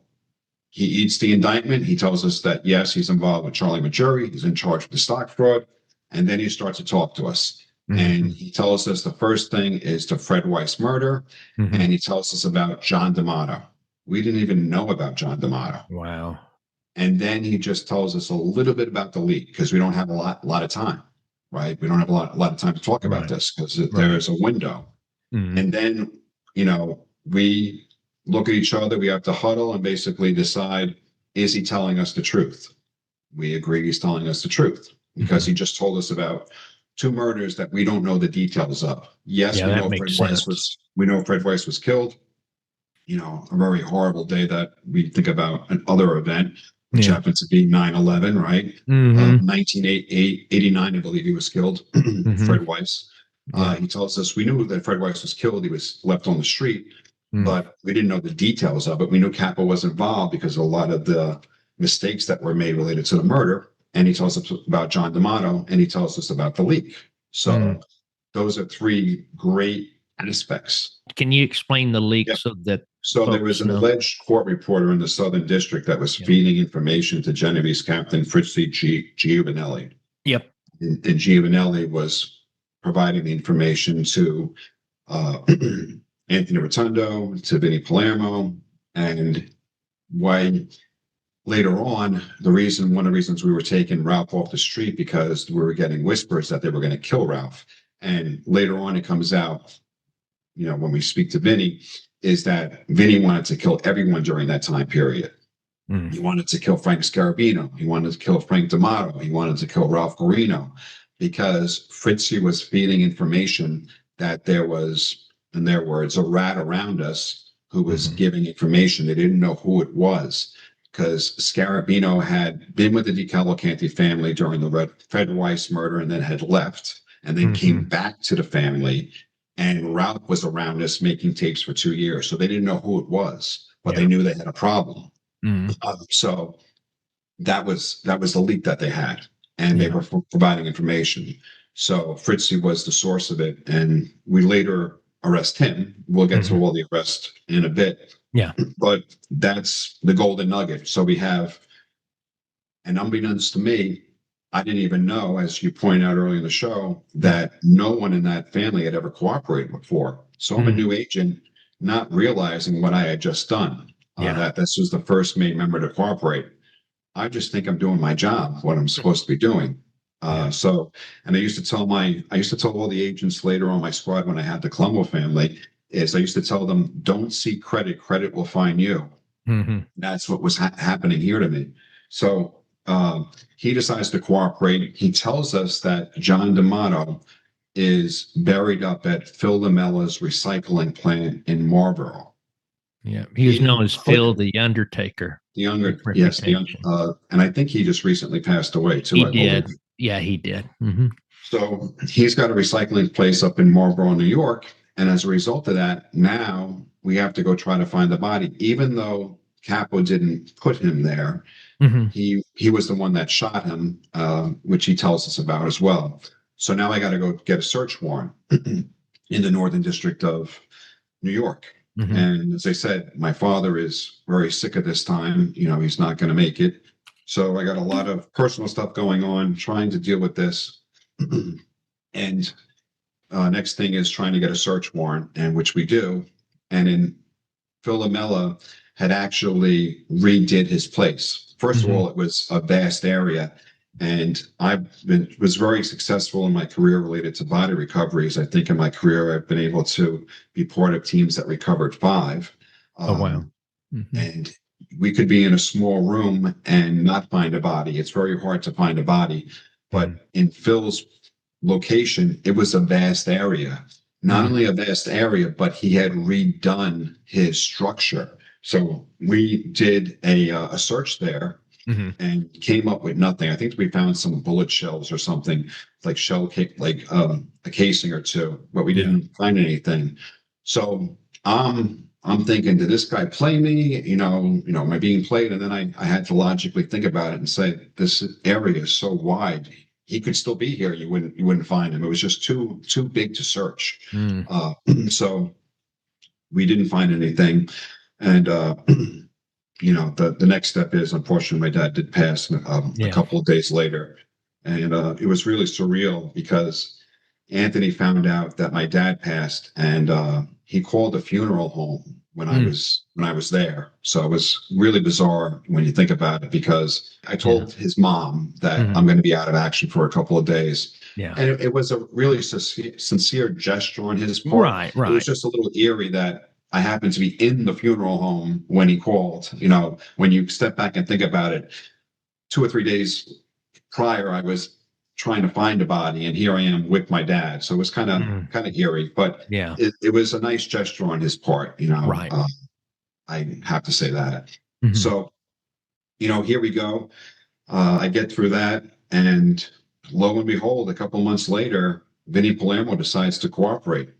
he eats the indictment. He tells us that, yes, he's involved with Charlie Majuri. He's in charge of the stock fraud. And then he starts to talk to us. And he tells us the first thing is the Fred Weiss murder. And he tells us about John D'Amato. We didn't even know about John D'Amato. Wow. And then he just tells us a little bit about the leak because we don't have a lot of time, right? We don't have a lot of time to talk about this because there's a window. And then, you know, we look at each other, we have to huddle and basically decide, is he telling us the truth? We agree he's telling us the truth because he just told us about 2 murders that we don't know the details of. Yes, we know Fred Weiss was killed. You know, a very horrible day that we think about another event, which happened to be 9/11, right? 1989, I believe he was killed, Fred Weiss. He tells us we knew that Fred Weiss was killed. He was left on the street. But we didn't know the details of it. We knew Capo was involved because of a lot of the mistakes that were made related to the murder. And he tells us about John D'Amato, and he tells us about the leak. So those are 3 great aspects. Can you explain the leak so that? So there was an alleged court reporter in the Southern District that was feeding information to Genovese Captain Fritzy Giovanelli. Yep. And Giovanelli was providing the information to Anthony Rotondo, to Vinny Palermo, and why later on, one of the reasons we were taking Ralph off the street because we were getting whispers that they were going to kill Ralph. And later on, it comes out, you know, when we speak to Vinny, is that Vinny wanted to kill everyone during that time period. He wanted to kill Frank Scarabino. He wanted to kill Frank D'Amato. He wanted to kill Ralph Guarino because Fritzy was feeding information that there was, in their words, a rat around us who was giving information. They didn't know who it was because Scarabino had been with the DeCavalcante family during the Fred Weiss murder and then had left and then came back to the family. And Ralph was around us making tapes for 2 years. So they didn't know who it was, but they knew they had a problem. So that was the leak that they had, and they were providing information. So Fritzy was the source of it, and we later arrest him. We'll get to all the arrest in a bit. Yeah. But that's the golden nugget. So we have, and unbeknownst to me, I didn't even know, as you pointed out earlier in the show, that no one in that family had ever cooperated before. So I'm a new agent, not realizing what I had just done. That this was the first main member to cooperate. I just think I'm doing my job, what I'm supposed to be doing. So, and I used to tell all the agents later on my squad when I had the Colombo family, is I used to tell them, don't seek credit will find you. That's what was happening here to me. So he decides to cooperate. He tells us that John D'Amato is buried up at Phil LaMela's recycling plant in Marlboro. Yeah, he was known as Phil the Undertaker. The younger, His yes, reputation. and I think he just recently passed away too, He I believe. did. Yeah, he did. So he's got a recycling place up in Marlboro, New York. And as a result of that, now we have to go try to find the body. Even though Capo didn't put him there, he was the one that shot him, which he tells us about as well. So now I got to go get a search warrant in the Northern District of New York. And as I said, my father is very sick at this time. You know, he's not going to make it. So I got a lot of personal stuff going on, trying to deal with this. And next thing is trying to get a search warrant, and which we do. And in Phil LaMela had actually redid his place. First of all, it was a vast area. And was very successful in my career related to body recoveries. I think in my career, I've been able to be part of teams that recovered 5. Oh, wow. And we could be in a small room and not find a body. It's very hard to find a body. But in Phil's location, it was a vast area. Not only a vast area, but he had redone his structure. So we did a search there. And came up with nothing. I think we found some bullet shells or something, like a casing or two, but we didn't find anything. So I'm thinking, did this guy play me? You know, am I being played? And then I had to logically think about it and say, this area is so wide, he could still be here. You wouldn't find him. It was just too big to search. So we didn't find anything, and you know, the next step is, unfortunately, my dad did pass a couple of days later. And it was really surreal because Anthony found out that my dad passed, and he called a funeral home when I was there. So it was really bizarre when you think about it, because I told his mom that I'm going to be out of action for a couple of days. Yeah. And it was a really sincere gesture on his part. Right. It was just a little eerie that I happened to be in the funeral home when he called. You know, when you step back and think about it, 2 or 3 days prior, I was trying to find a body, and here I am with my dad. So it was kind of eerie, but it was a nice gesture on his part. You know, I have to say that. So, you know, here we go. I get through that, and lo and behold, a couple months later, Vinny Palermo decides to cooperate.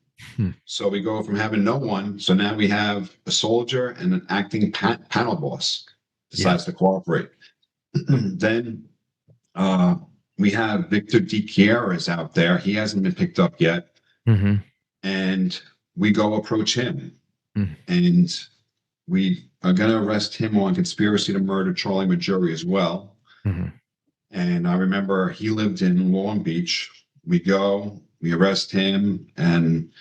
So we go from having no one. So now we have a soldier and an acting panel boss decides to cooperate. Then we have Victor DiChiara is out there. He hasn't been picked up yet. And we go approach him. And we are going to arrest him on conspiracy to murder Charlie Majuri as well. And I remember he lived in Long Beach. We go, we arrest him, and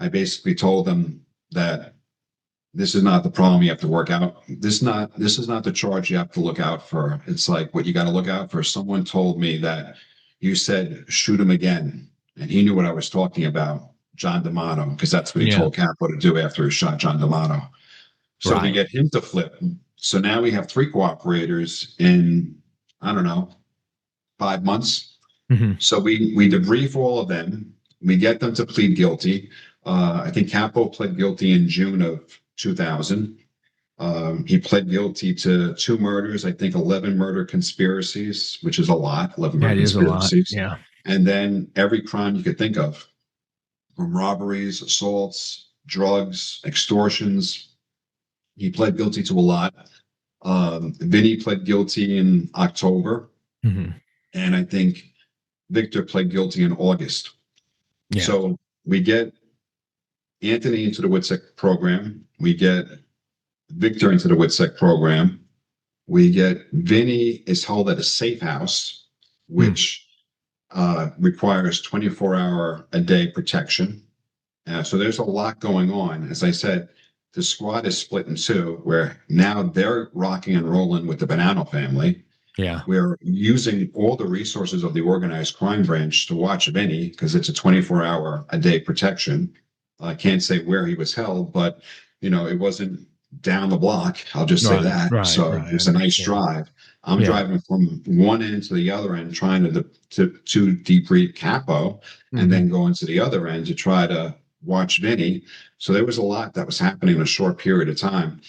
I basically told them that this is not the problem you have to work out. This is not the charge you have to look out for. It's like, what you got to look out for. Someone told me that you said, shoot him again. And he knew what I was talking about, John D'Amato, because that's what he told Capo to do after he shot John D'Amato. So we get him to flip. So now we have 3 cooperators in, I don't know, 5 months. So we debrief all of them. We get them to plead guilty. I think Capo pled guilty in June of 2000. He pled guilty to 2 murders, I think 11 murder conspiracies, which is a lot. 11 murder conspiracies. Yeah. And then every crime you could think of, from robberies, assaults, drugs, extortions. He pled guilty to a lot. Vinny pled guilty in October. And I think Victor pled guilty in August. So we get Anthony into the WITSEC program. We get Victor into the WITSEC program. We get Vinny is held at a safe house, which requires 24-hour-a-day protection. So there's a lot going on. As I said, the squad is split in 2, where now they're rocking and rolling with the Bonanno family. We're using all the resources of the organized crime branch to watch Vinny, because it's a 24-hour-a-day protection. I can't say where he was held, but, you know, it wasn't down the block. I'll just say that. So Right. it was a nice drive. I'm driving from one end to the other end, trying to debrief Capo, and then go into the other end to try to watch Vinny. So there was a lot that was happening in a short period of time.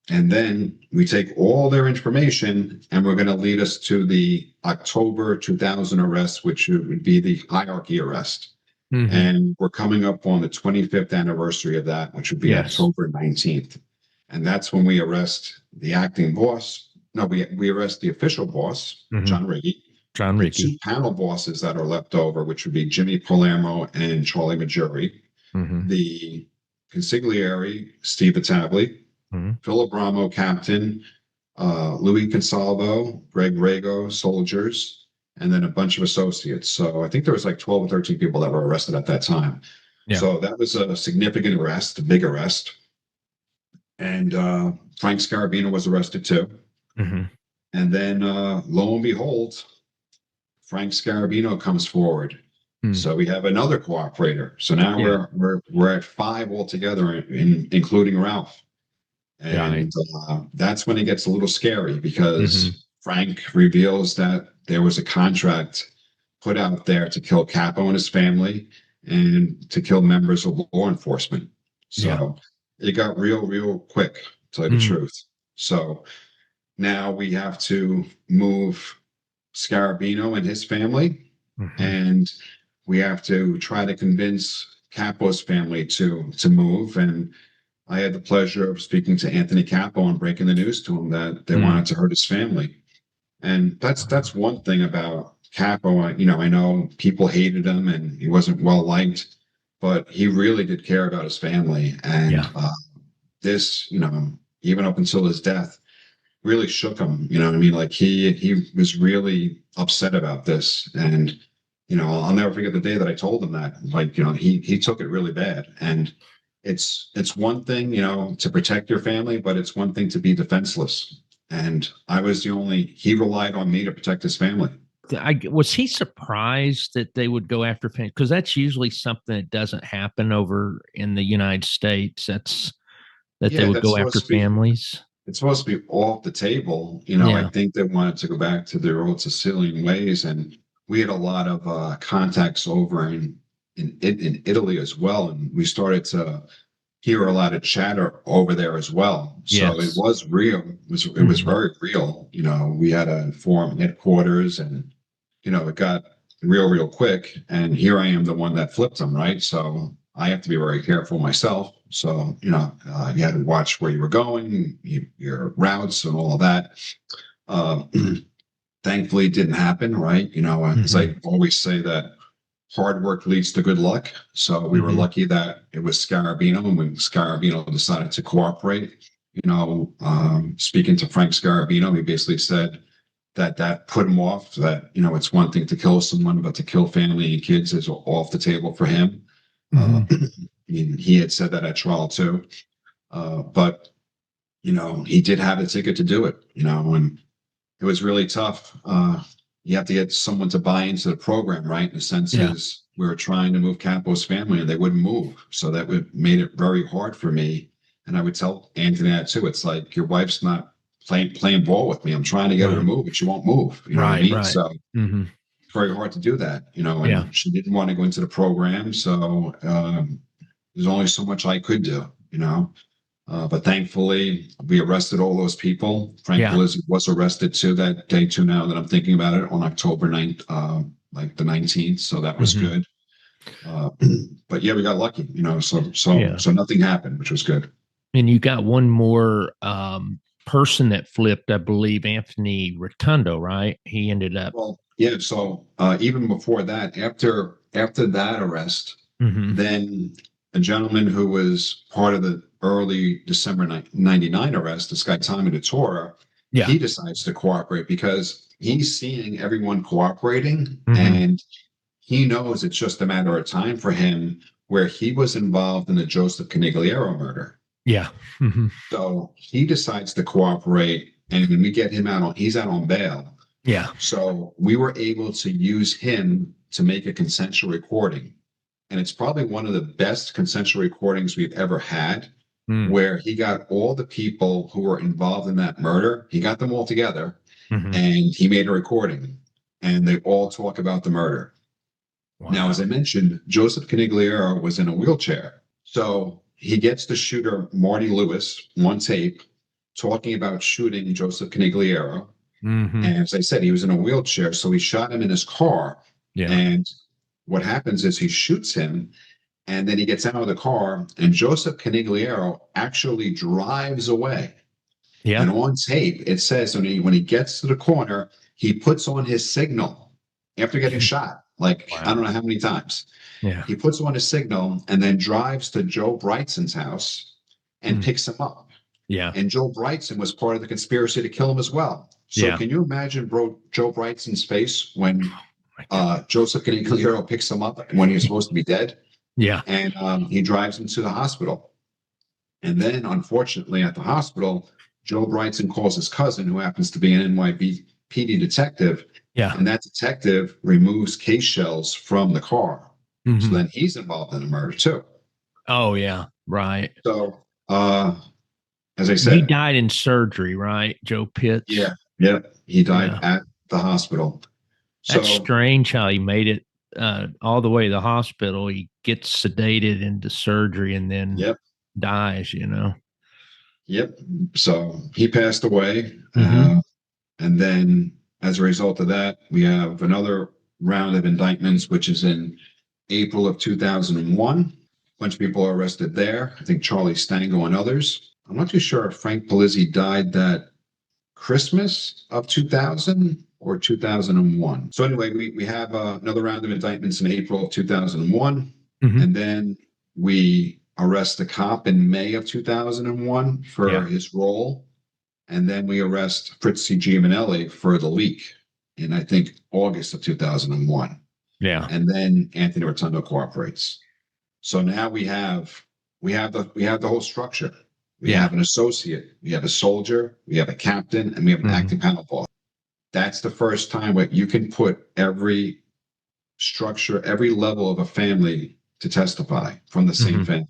And then we take all their information and we're going to lead us to the October 2000 arrest, which would be the hierarchy arrest. And we're coming up on the 25th anniversary of that, which would be October 19th. And that's when we arrest the acting boss. No, we arrest the official boss, John Riggi. The two panel bosses that are left over, which would be Jimmy Palermo and Charlie Maggiore. The consigliere, Steve Vitale. Phil Abramo, captain, Louis Consalvo, Greg Rago, soldiers, and then a bunch of associates. So I think there was like 12 or 13 people that were arrested at that time. So that was a significant arrest, a big arrest. And Frank Scarabino was arrested too. And then lo and behold, Frank Scarabino comes forward. So we have another cooperator. So now we're at 5 altogether, including Ralph. And that's when it gets a little scary because Frank reveals that there was a contract put out there to kill Capo and his family and to kill members of law enforcement. So it got real quick, to tell you the truth. So now we have to move Scarabino and his family, and we have to try to convince Capo's family to move. And I had the pleasure of speaking to Anthony Capo and breaking the news to him that they wanted to hurt his family. And that's one thing about Capo. I know people hated him and he wasn't well liked, but he really did care about his family. And this, even up until his death, really shook him. You know what I mean? Like he was really upset about this. And I'll never forget the day that I told him that. Like, he took it really bad. And it's one thing, to protect your family, but it's one thing to be defenseless. And he relied on me to protect his family. Was he surprised that they would go after families? Because that's usually something that doesn't happen over in the United States. They would go after families. It's supposed to be off the table. I think they wanted to go back to their old Sicilian ways. And we had a lot of contacts over in Italy as well. And we started to hear a lot of chatter over there as well. So it was real. It was very real. We had a forum headquarters and, it got real quick. And here I am, the one that flipped them, right? So I have to be very careful myself. So, you had to watch where you were going, your routes and all of that. Thankfully, it didn't happen, right? As I always say that hard work leads to good luck. So we were lucky that it was Scarabino, and when Scarabino decided to cooperate, speaking to Frank Scarabino, he basically said that put him off, that, it's one thing to kill someone, but to kill family and kids is off the table for him. He had said that at trial too. But, he did have a ticket to do it, and it was really tough. You have to get someone to buy into the program, right? In the sense is we were trying to move Capo's family and they wouldn't move. So that made it very hard for me. And I would tell Anthony that too. It's like, your wife's not playing ball with me. I'm trying to get her to move, but she won't move. You know what I mean? So it's very hard to do that, and she didn't want to go into the program. So there's only so much I could do, but thankfully we arrested all those people. Frank was arrested too that day too, now that I'm thinking about it, on October 9th, like the 19th. So that was good. But we got lucky, so nothing happened, which was good. And you got one more person that flipped, I believe, Anthony Rotondo, right? He ended up. Well, so even before that, after that arrest, then a gentleman who was part of the early December 99 arrest, this guy Tommy DeTora, he decides to cooperate because he's seeing everyone cooperating, and he knows it's just a matter of time for him, where he was involved in the Joseph Canigliaro murder. So he decides to cooperate, and when we get him out, he's out on bail. So we were able to use him to make a consensual recording. And it's probably one of the best consensual recordings we've ever had. Mm. where he got all the people who were involved in that murder. He got them all together Hmm. and he made a recording and they all talk about the murder. Now, as Wow. I mentioned, Joseph Canigliaro was in a wheelchair. So he gets the shooter, Marty Lewis, on tape talking about shooting Joseph Canigliaro. Hmm. And as I said, he was in a wheelchair. So he shot him in his car. Yeah. And what happens is he shoots him and then he gets out of the car and Joseph Canigliaro actually drives away. Yeah. And on tape, it says when he gets to the corner, he puts on his signal after getting shot, like I don't Wow. know how many times. Yeah. He puts on his signal and then drives to Joe Brightson's house and Mm. picks him up. Yeah. And Joe Brightson was part of the conspiracy to kill him as well. So Yeah. can you imagine Joe Brightson's face when My God. Joseph Canigliaro picks him up when he's supposed to be dead? Yeah. And he drives him to the hospital. And then, unfortunately, at the hospital, Joe Brightson calls his cousin, who happens to be an NYPD detective, Yeah. and that detective removes case shells from the car. So Hmm. then he's involved in the murder too. Oh, yeah. Right. So, as I He said, died in surgery, right? Joe Pitts. yeah, he died Yeah. at the hospital. That's So, strange how he made it all the way to the hospital. He gets sedated into surgery and then yep, dies. yep. So he passed away. Hmm. And then, as a result of that, we have another round of indictments, which is in April of 2001. A bunch of people are arrested there. I think Charlie Stango and others. I'm not too sure if Frank Polizzi died that Christmas of 2000 or 2001. So anyway, we have another round of indictments in April of 2001. Hmm. And then we arrest the cop in May of 2001 for Yeah. his role. And then we arrest Fritzy Giovanelli for the leak in, I think, August of 2001. Yeah. And then Anthony Rotondo cooperates. So now we have the whole structure. We Yeah. have an associate, we have a soldier, we have a captain, and we have an Hmm. acting panel boss. That's the first time where you can put every structure, every level of a family to testify from the same Hmm. family.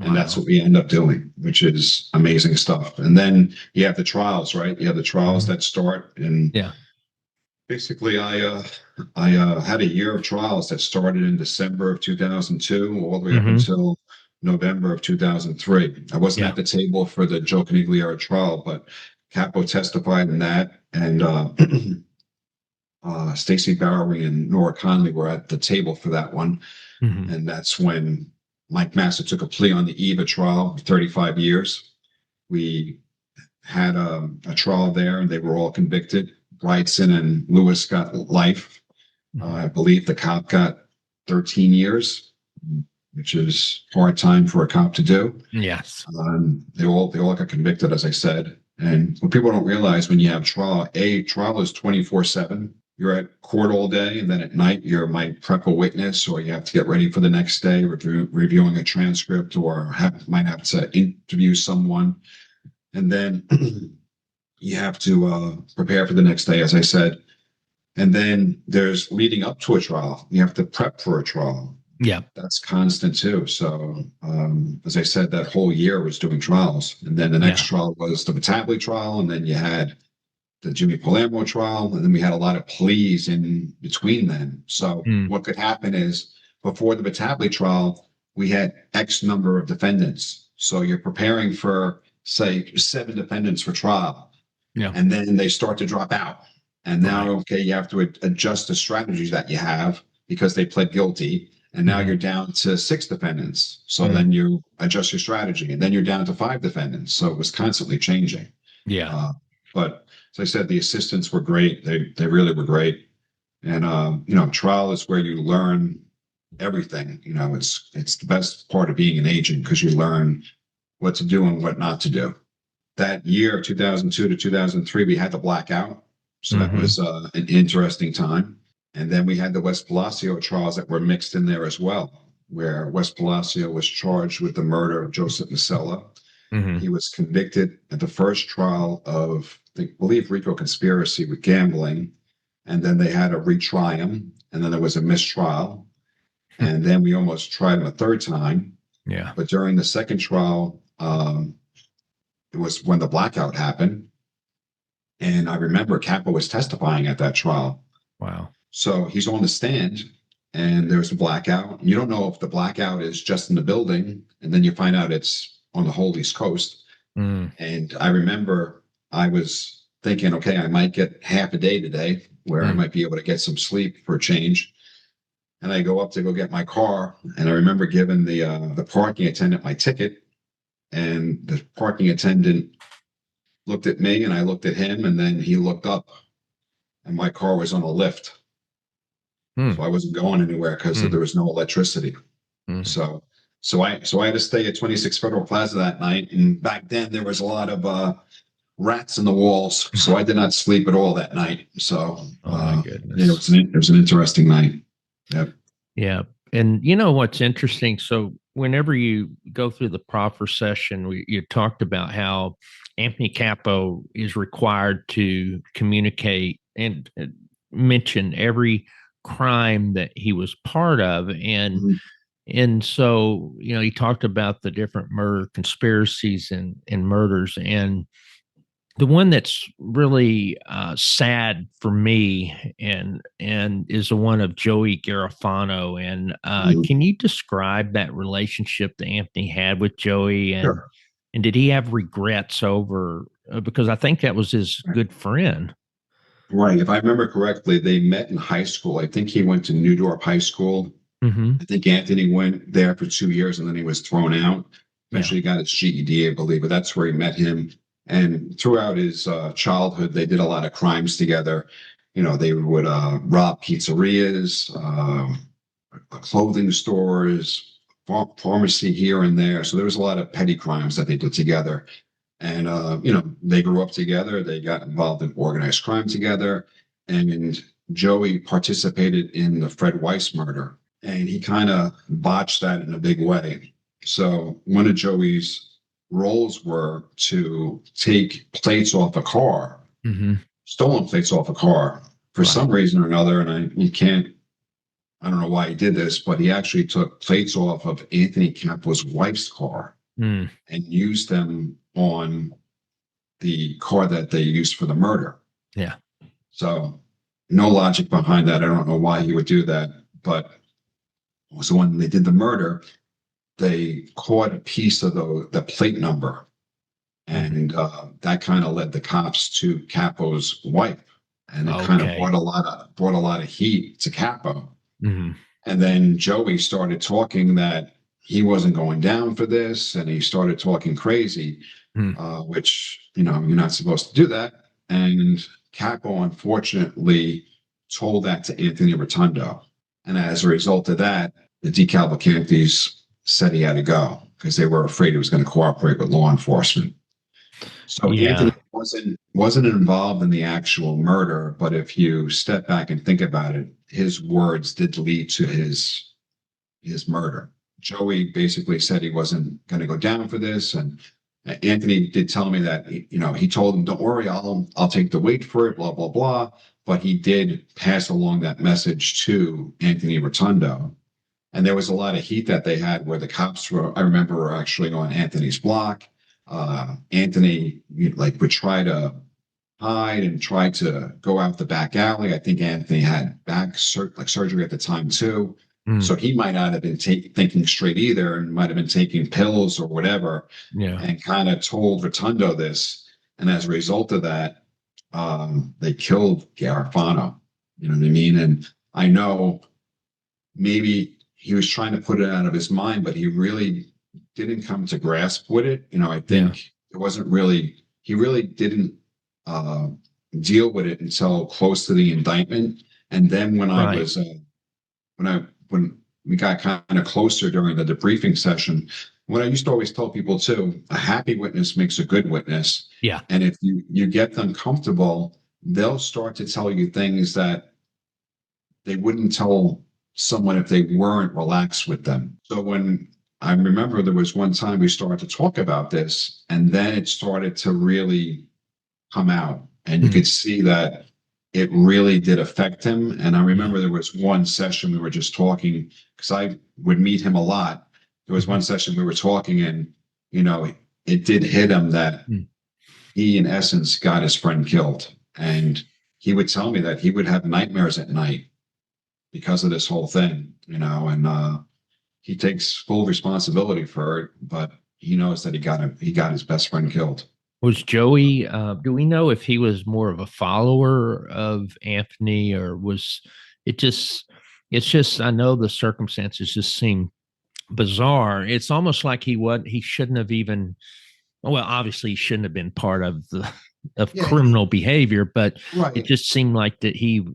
And that's Wow. what we end up doing, which is amazing stuff. And then you have the trials, right? You have the trials Hmm. that start, and Yeah. basically, I had a year of trials that started in December of 2002 all the way up Hmm. until November of 2003. I wasn't Yeah. at the table for the Joe Canigliaro trial, but Capo testified in that, and Stacey Bowery and Nora Conley were at the table for that one. Hmm. And that's when Mike Massa took a plea on the eve of trial, 35 years. We had a trial there, and they were all convicted. Brightson and Lewis got life. Hmm. I believe the cop got 13 years, which is hard time for a cop to do. Yes. They all got convicted, as I said. And what people don't realize when you have trial, trial is 24/7. You're at court all day, and then at night you might prep a witness, or you have to get ready for the next day, reviewing a transcript, or might have to interview someone, and then you have to prepare for the next day, as I said. And then there's leading up to a trial. You have to prep for a trial. Yeah. That's constant too. So, as I said, that whole year was doing trials. And then the next Yeah. trial was the Batabli trial. And then you had the Jimmy Palermo trial. And then we had a lot of pleas in between then. So, Mm. what could happen is before the Batabli trial, we had X number of defendants. So, you're preparing for, say, 7 defendants for trial. Yeah. And then they start to drop out. And now, Right. okay, you have to adjust the strategies that you have because they pled guilty. And now Hmm. you're down to 6 defendants. So Mm. then you adjust your strategy. And then you're down to 5 defendants. So it was constantly changing. Yeah. Uh, but as I said, the assistants were great. They really were great. And trial is where you learn everything. It's the best part of being an agent because you learn what to do and what not to do. That year, 2002 to 2003, we had the blackout. So that Hmm. was an interesting time. And then we had the West Palacio trials that were mixed in there as well, where West Palacio was charged with the murder of Joseph Masella. Hmm. He was convicted at the first trial of, I believe, RICO conspiracy with gambling. And then they had to retry him. And then there was a mistrial. And then we almost tried him a third time. Yeah. But during the second trial, um, it was when the blackout happened. And I remember Capo was testifying at that trial. Wow. So he's on the stand and there's a blackout. You don't know if the blackout is just in the building, and then you find out it's on the whole East Coast. And I remember I was thinking, okay, I might get half a day today where I might be able to get some sleep for a change. And I go up to go get my car, and I remember giving the parking attendant my ticket, and the parking attendant looked at me, and I looked at him, and then he looked up, and my car was on a lift. So I wasn't going anywhere because there was no electricity. So I had to stay at 26 Federal Plaza that night, and back then there was a lot of rats in the walls, so I did not sleep at all that night. So my goodness. Yeah, it was an interesting night. Yep. Yeah. And you know what's interesting? So whenever you go through the proffer session, you talked about how Anthony Capo is required to communicate and mention every crime that he was part of. And so, you know, he talked about the different murder conspiracies and murders. And the one that's really sad for me and is the one of Joey Garafano. And can you describe that relationship that Anthony had with Joey? And Sure. and did he have regrets over because I think that was his good friend. Right. If I remember correctly, they met in high school. I think he went to New Dorp High School. I think Anthony went there for 2 years and then he was thrown out. Eventually got his GED, I believe, but that's where he met him. And throughout his childhood, they did a lot of crimes together. You know, they would rob pizzerias, clothing stores, pharmacy here and there. So there was a lot of petty crimes that they did together. And, you know, they grew up together. They got involved in organized crime together. And Joey participated in the Fred Weiss murder. And he kind of botched that in a big way. So one of Joey's roles were to take plates off a car, stolen plates off a car for some reason or another. And I don't know why he did this, but he actually took plates off of Anthony Capo's wife's car and used them on the car that they used for the murder. Yeah. So no logic behind that. I don't know why he would do that, but so when they did the murder, they caught a piece of the plate number, and that kind of led the cops to Capo's wife, and it kind of brought a lot of heat to Capo. And then Joey started talking that he wasn't going down for this, and he started talking crazy, which, you know, you're not supposed to do that. And Capo unfortunately told that to Anthony Rotondo, and as a result of that, the DeCavalcantes said he had to go because they were afraid he was going to cooperate with law enforcement. So Anthony wasn't involved in the actual murder, but if you step back and think about it, his words did lead to his murder. Joey basically said he wasn't going to go down for this, and Anthony did tell me that he told him, "Don't worry, I'll take the weight for it," blah blah blah. But he did pass along that message to Anthony Rotondo. And there was a lot of heat that they had where the cops were, I remember, were actually on Anthony's block. Anthony would try to hide and try to go out the back alley. I think Anthony had back surgery at the time too. So he might not have been thinking straight either, and might have been taking pills or whatever, and kind of told Rotondo this. And as a result of that, they killed Garafano. You know what I mean? And I know maybe he was trying to put it out of his mind, but he really didn't come to grasp with it. You know, I think it wasn't really, he really didn't deal with it until close to the indictment. And then when I was, when we got kind of closer during the debriefing session, what I used to always tell people too, a happy witness makes a good witness. Yeah. And if you get them comfortable, they'll start to tell you things that they wouldn't tell someone if they weren't relaxed with them. So when I remember there was one time we started to talk about this, and then it started to really come out, and you could see that it really did affect him. And I remember there was one session we were just talking, because I would meet him a lot. There was one session we were talking, and it did hit him that Mm. he, in essence, got his friend killed. And he would tell me that he would have nightmares at night because of this whole thing, and he takes full responsibility for it, but he knows that he got his best friend killed. Was Joey, do we know if he was more of a follower of Anthony, or was it just, it's just, I know the circumstances just seem bizarre. It's almost like he shouldn't have even, well, obviously he shouldn't have been part of Yeah, criminal behavior, but it right. just seemed like that he,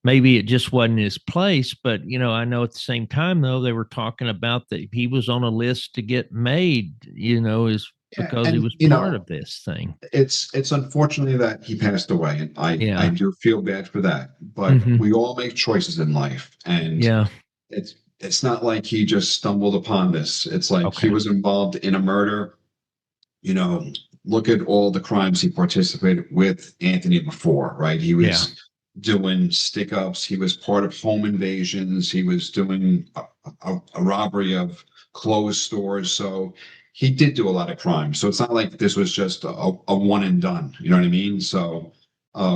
maybe it just wasn't his place. But, I know at the same time, though, they were talking about that he was on a list to get made, is Yeah, because he and was part of this thing. it's unfortunately that he passed away, and I Yeah. do feel bad for that. But Hmm. we all make choices in life, and Yeah. it's not like he just stumbled upon this. It's like he Okay. was involved in a murder. You know, look at all the crimes he participated with Anthony before, right? He Yeah. was doing stick ups. He was part of home invasions. He was doing a robbery of clothes stores. So he did do a lot of crime. So it's not like this was just a one and done. You know what I mean? So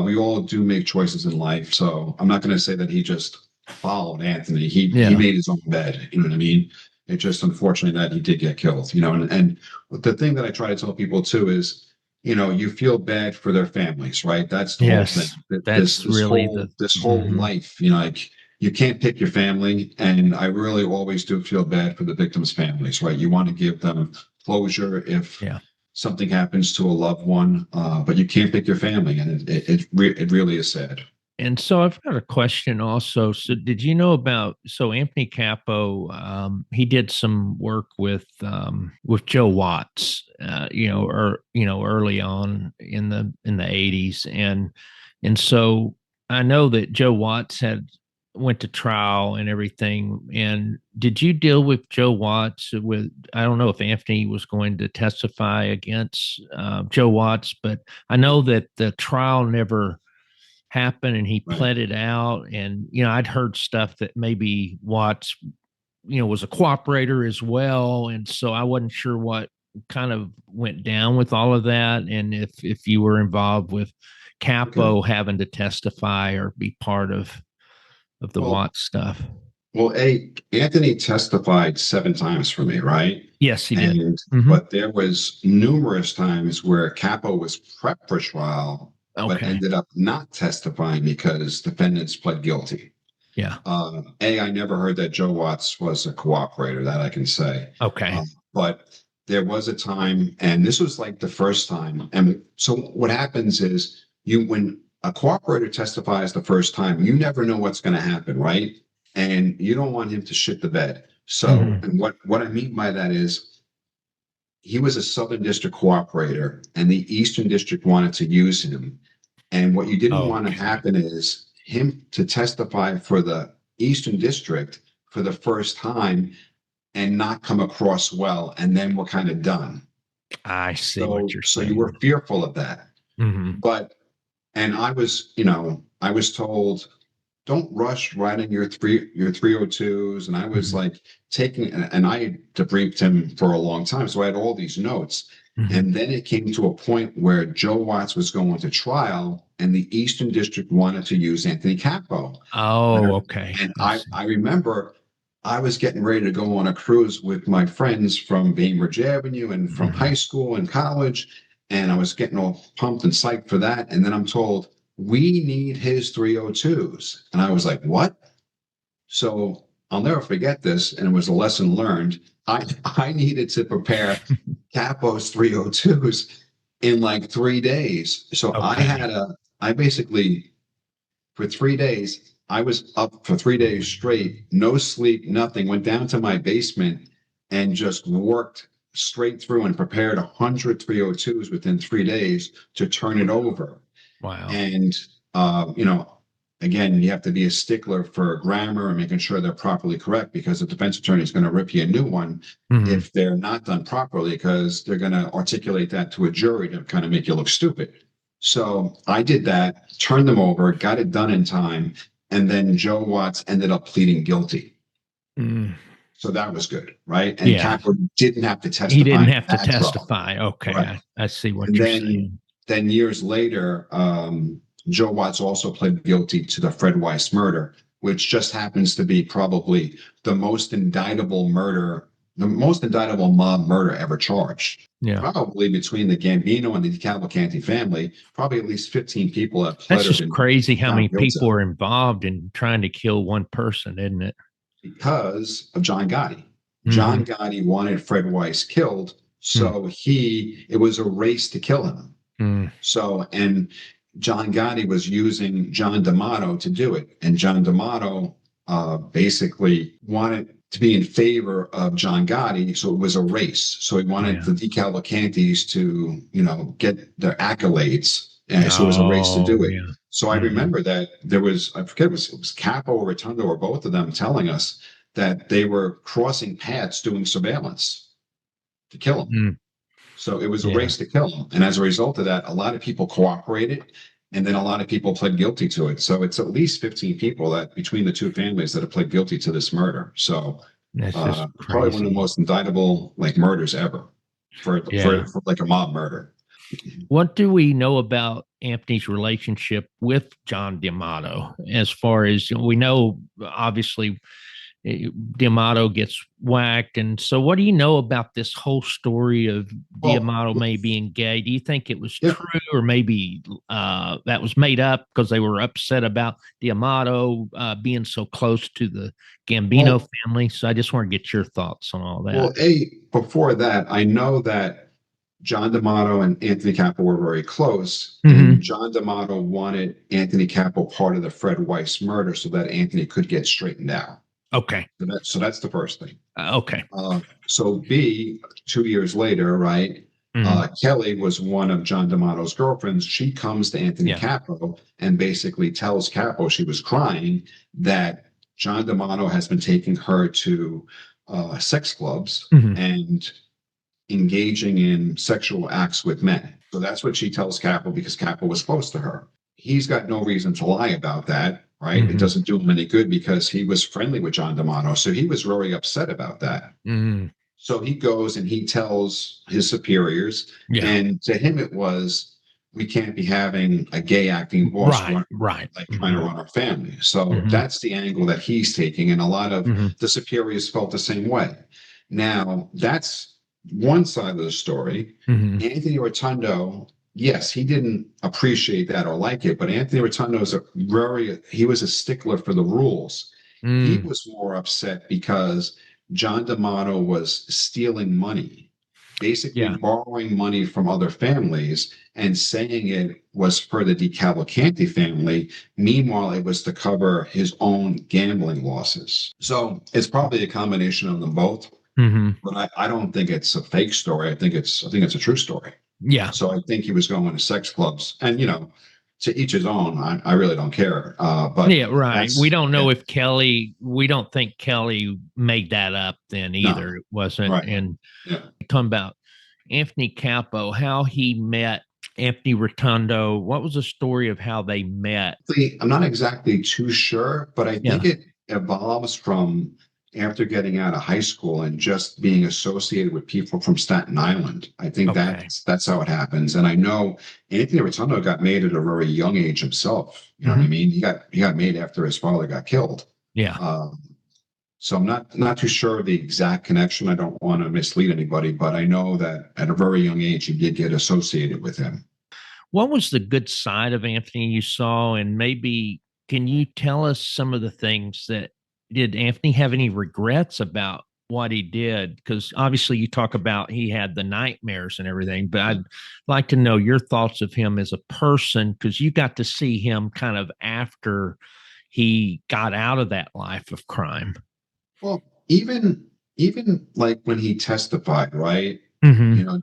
we all do make choices in life. So I'm not going to say that he just followed Anthony. He Yeah. made his own bed. You know what I mean? It's just unfortunate that he did get killed. And the thing that I try to tell people too is, you feel bad for their families, right? That's the whole thing. Yes. That This That's this really whole the, this whole mhm. life, like you can't pick your family, and I really always do feel bad for the victims' families, right? You want to give them closure if Yeah. something happens to a loved one, but you can't pick your family, and it really is sad. And so I've got a question also. So did you know about, so Anthony Capo, he did some work with Joe Watts, or early on in the 80s. And so I know that Joe Watts had went to trial and everything. And did you deal with Joe Watts with, I don't know if Anthony was going to testify against Joe Watts, but I know that the trial never happen and he Right. pled it out. And I'd heard stuff that maybe Watts was a cooperator as well, and so I wasn't sure what kind of went down with all of that, and if you were involved with Okay. Capo having to testify or be part of the Well, Watts stuff. Anthony testified 7 times for me, right? Yes, he did. And Hmm. but there was numerous times where Capo was prepped for trial, but Okay. ended up not testifying because defendants pled guilty. Yeah. I never heard that Joe Watts was a cooperator, that I can say. Okay. But there was a time, and this was like the first time. And so what happens is when a cooperator testifies the first time, you never know what's going to happen, right? And you don't want him to shit the bed. So, Hmm. and what I mean by that is he was a Southern District cooperator, and the Eastern District wanted to use him. And what you didn't want to Okay. happen is him to testify for the Eastern District for the first time and not come across well, and then we're kind of done. I see what So, you're so you were saying. fearful of that. Hmm. But, and I was told, don't rush writing your 302s. And I was Hmm. like taking, and I had debriefed him for a long time. So I had all these notes. Hmm. And then it came to a point where Joe Watts was going to trial, and the Eastern District wanted to use Anthony Capo. Oh, okay. And I see. I remember I was getting ready to go on a cruise with my friends from Bainbridge Avenue and from high Hmm. school and college. And I was getting all pumped and psyched for that. And then I'm told, we need his 302s. And I was like, what? So I'll never forget this. And it was a lesson learned. I needed to prepare Capo's 302s in like 3 days. So Okay. I basically, for 3 days, I was up for 3 days straight, no sleep, nothing. Went down to my basement and just worked straight through and prepared 100 302s within 3 days to turn it over. Wow. And, again, you have to be a stickler for grammar and making sure they're properly correct, because the defense attorney is going to rip you a new one Hmm. if they're not done properly, because they're going to articulate that to a jury to kind of make you look stupid. So I did that, turned them over, got it done in time, and then Joe Watts ended up pleading guilty. Mm. So that was good, right? And Yeah. Capo didn't have to testify. He didn't have to that trial. testify. Okay. Right. I see what And you're then saying. then years later, Joe Watts also pled guilty to the Fred Weiss murder, which just happens to be probably the most indictable mob murder ever charged. Yeah. Probably between the Gambino and the DeCavalcante family, probably at least 15 people have pled. That's just crazy how many guilty. people are involved in trying to kill one person, isn't it? Because of John Gotti. John Gotti wanted Fred Weiss killed, so it was a race to kill him. So, and John Gotti was using John D'Amato to do it, and John D'Amato basically wanted to be in favor of John Gotti, so it was a race. So he wanted the DeCavalcantes to, get their accolades, and so it was a race to do it. Yeah. So I remember that there was, I forget, it was Capo or Rotondo or both of them telling us that they were crossing paths doing surveillance to kill him. So it was a race to kill him. And as a result of that, a lot of people cooperated, and then a lot of people pled guilty to it. So it's at least 15 people that between the two families that have pled guilty to this murder. So that's just probably one of the most indictable murders ever for like a mob murder. What do we know about Anthony's relationship with John D'Amato? As far as we know, obviously, D'Amato gets whacked. And so what do you know about this whole story of D'Amato may being gay? Do you think it was true, or maybe that was made up because they were upset about D'Amato being so close to the Gambino family? So I just want to get your thoughts on all that. Well, before that, I know that John D'Amato and Anthony Capo were very close, and John D'Amato wanted Anthony Capo part of the Fred Weiss murder so that Anthony could get straightened out. Okay. So that's the first thing. Okay. So 2 years later, right? Kelly was one of John D'Amato's girlfriends. She comes to Anthony Capo and basically tells Capo, she was crying, that John D'Amato has been taking her to sex clubs and engaging in sexual acts with men. So that's what she tells Capo, because Capo was close to her. He's got no reason to lie about that, right? It doesn't do him any good because he was friendly with John D'Amato. So he was very upset about that. So he goes and he tells his superiors, and to him it was, we can't be having a gay acting boss trying to run our family. So that's the angle that he's taking, and a lot of the superiors felt the same way. Now, that's one side of the story. Anthony Rotondo, yes, he didn't appreciate that or like it, but Anthony Rotondo he was a stickler for the rules. He was more upset because John D'Amato was stealing money, basically borrowing money from other families and saying it was for the DeCavalcante family. Meanwhile, it was to cover his own gambling losses. So it's probably a combination of them both. But I don't think it's a fake story. I think it's a true story. Yeah. So I think he was going to sex clubs, and to each his own. I really don't care. But we don't know if we don't think Kelly made that up then either. No. It wasn't. Right. And talking about Anthony Capo, how he met Anthony Rotondo. What was the story of how they met? I'm not exactly too sure, but I think it evolves from after getting out of high school and just being associated with people from Staten Island. I think that's how it happens. And I know Anthony Rotondo got made at a very young age himself. You know what I mean? He got made after his father got killed. Yeah. So I'm not too sure of the exact connection. I don't want to mislead anybody, but I know that at a very young age, he did get associated with him. What was the good side of Anthony you saw? And maybe can you tell us some of the things that, did Anthony have any regrets about what he did? Because obviously you talk about he had the nightmares and everything, but I'd like to know your thoughts of him as a person, because you got to see him kind of after he got out of that life of crime. Well, even like when he testified, right?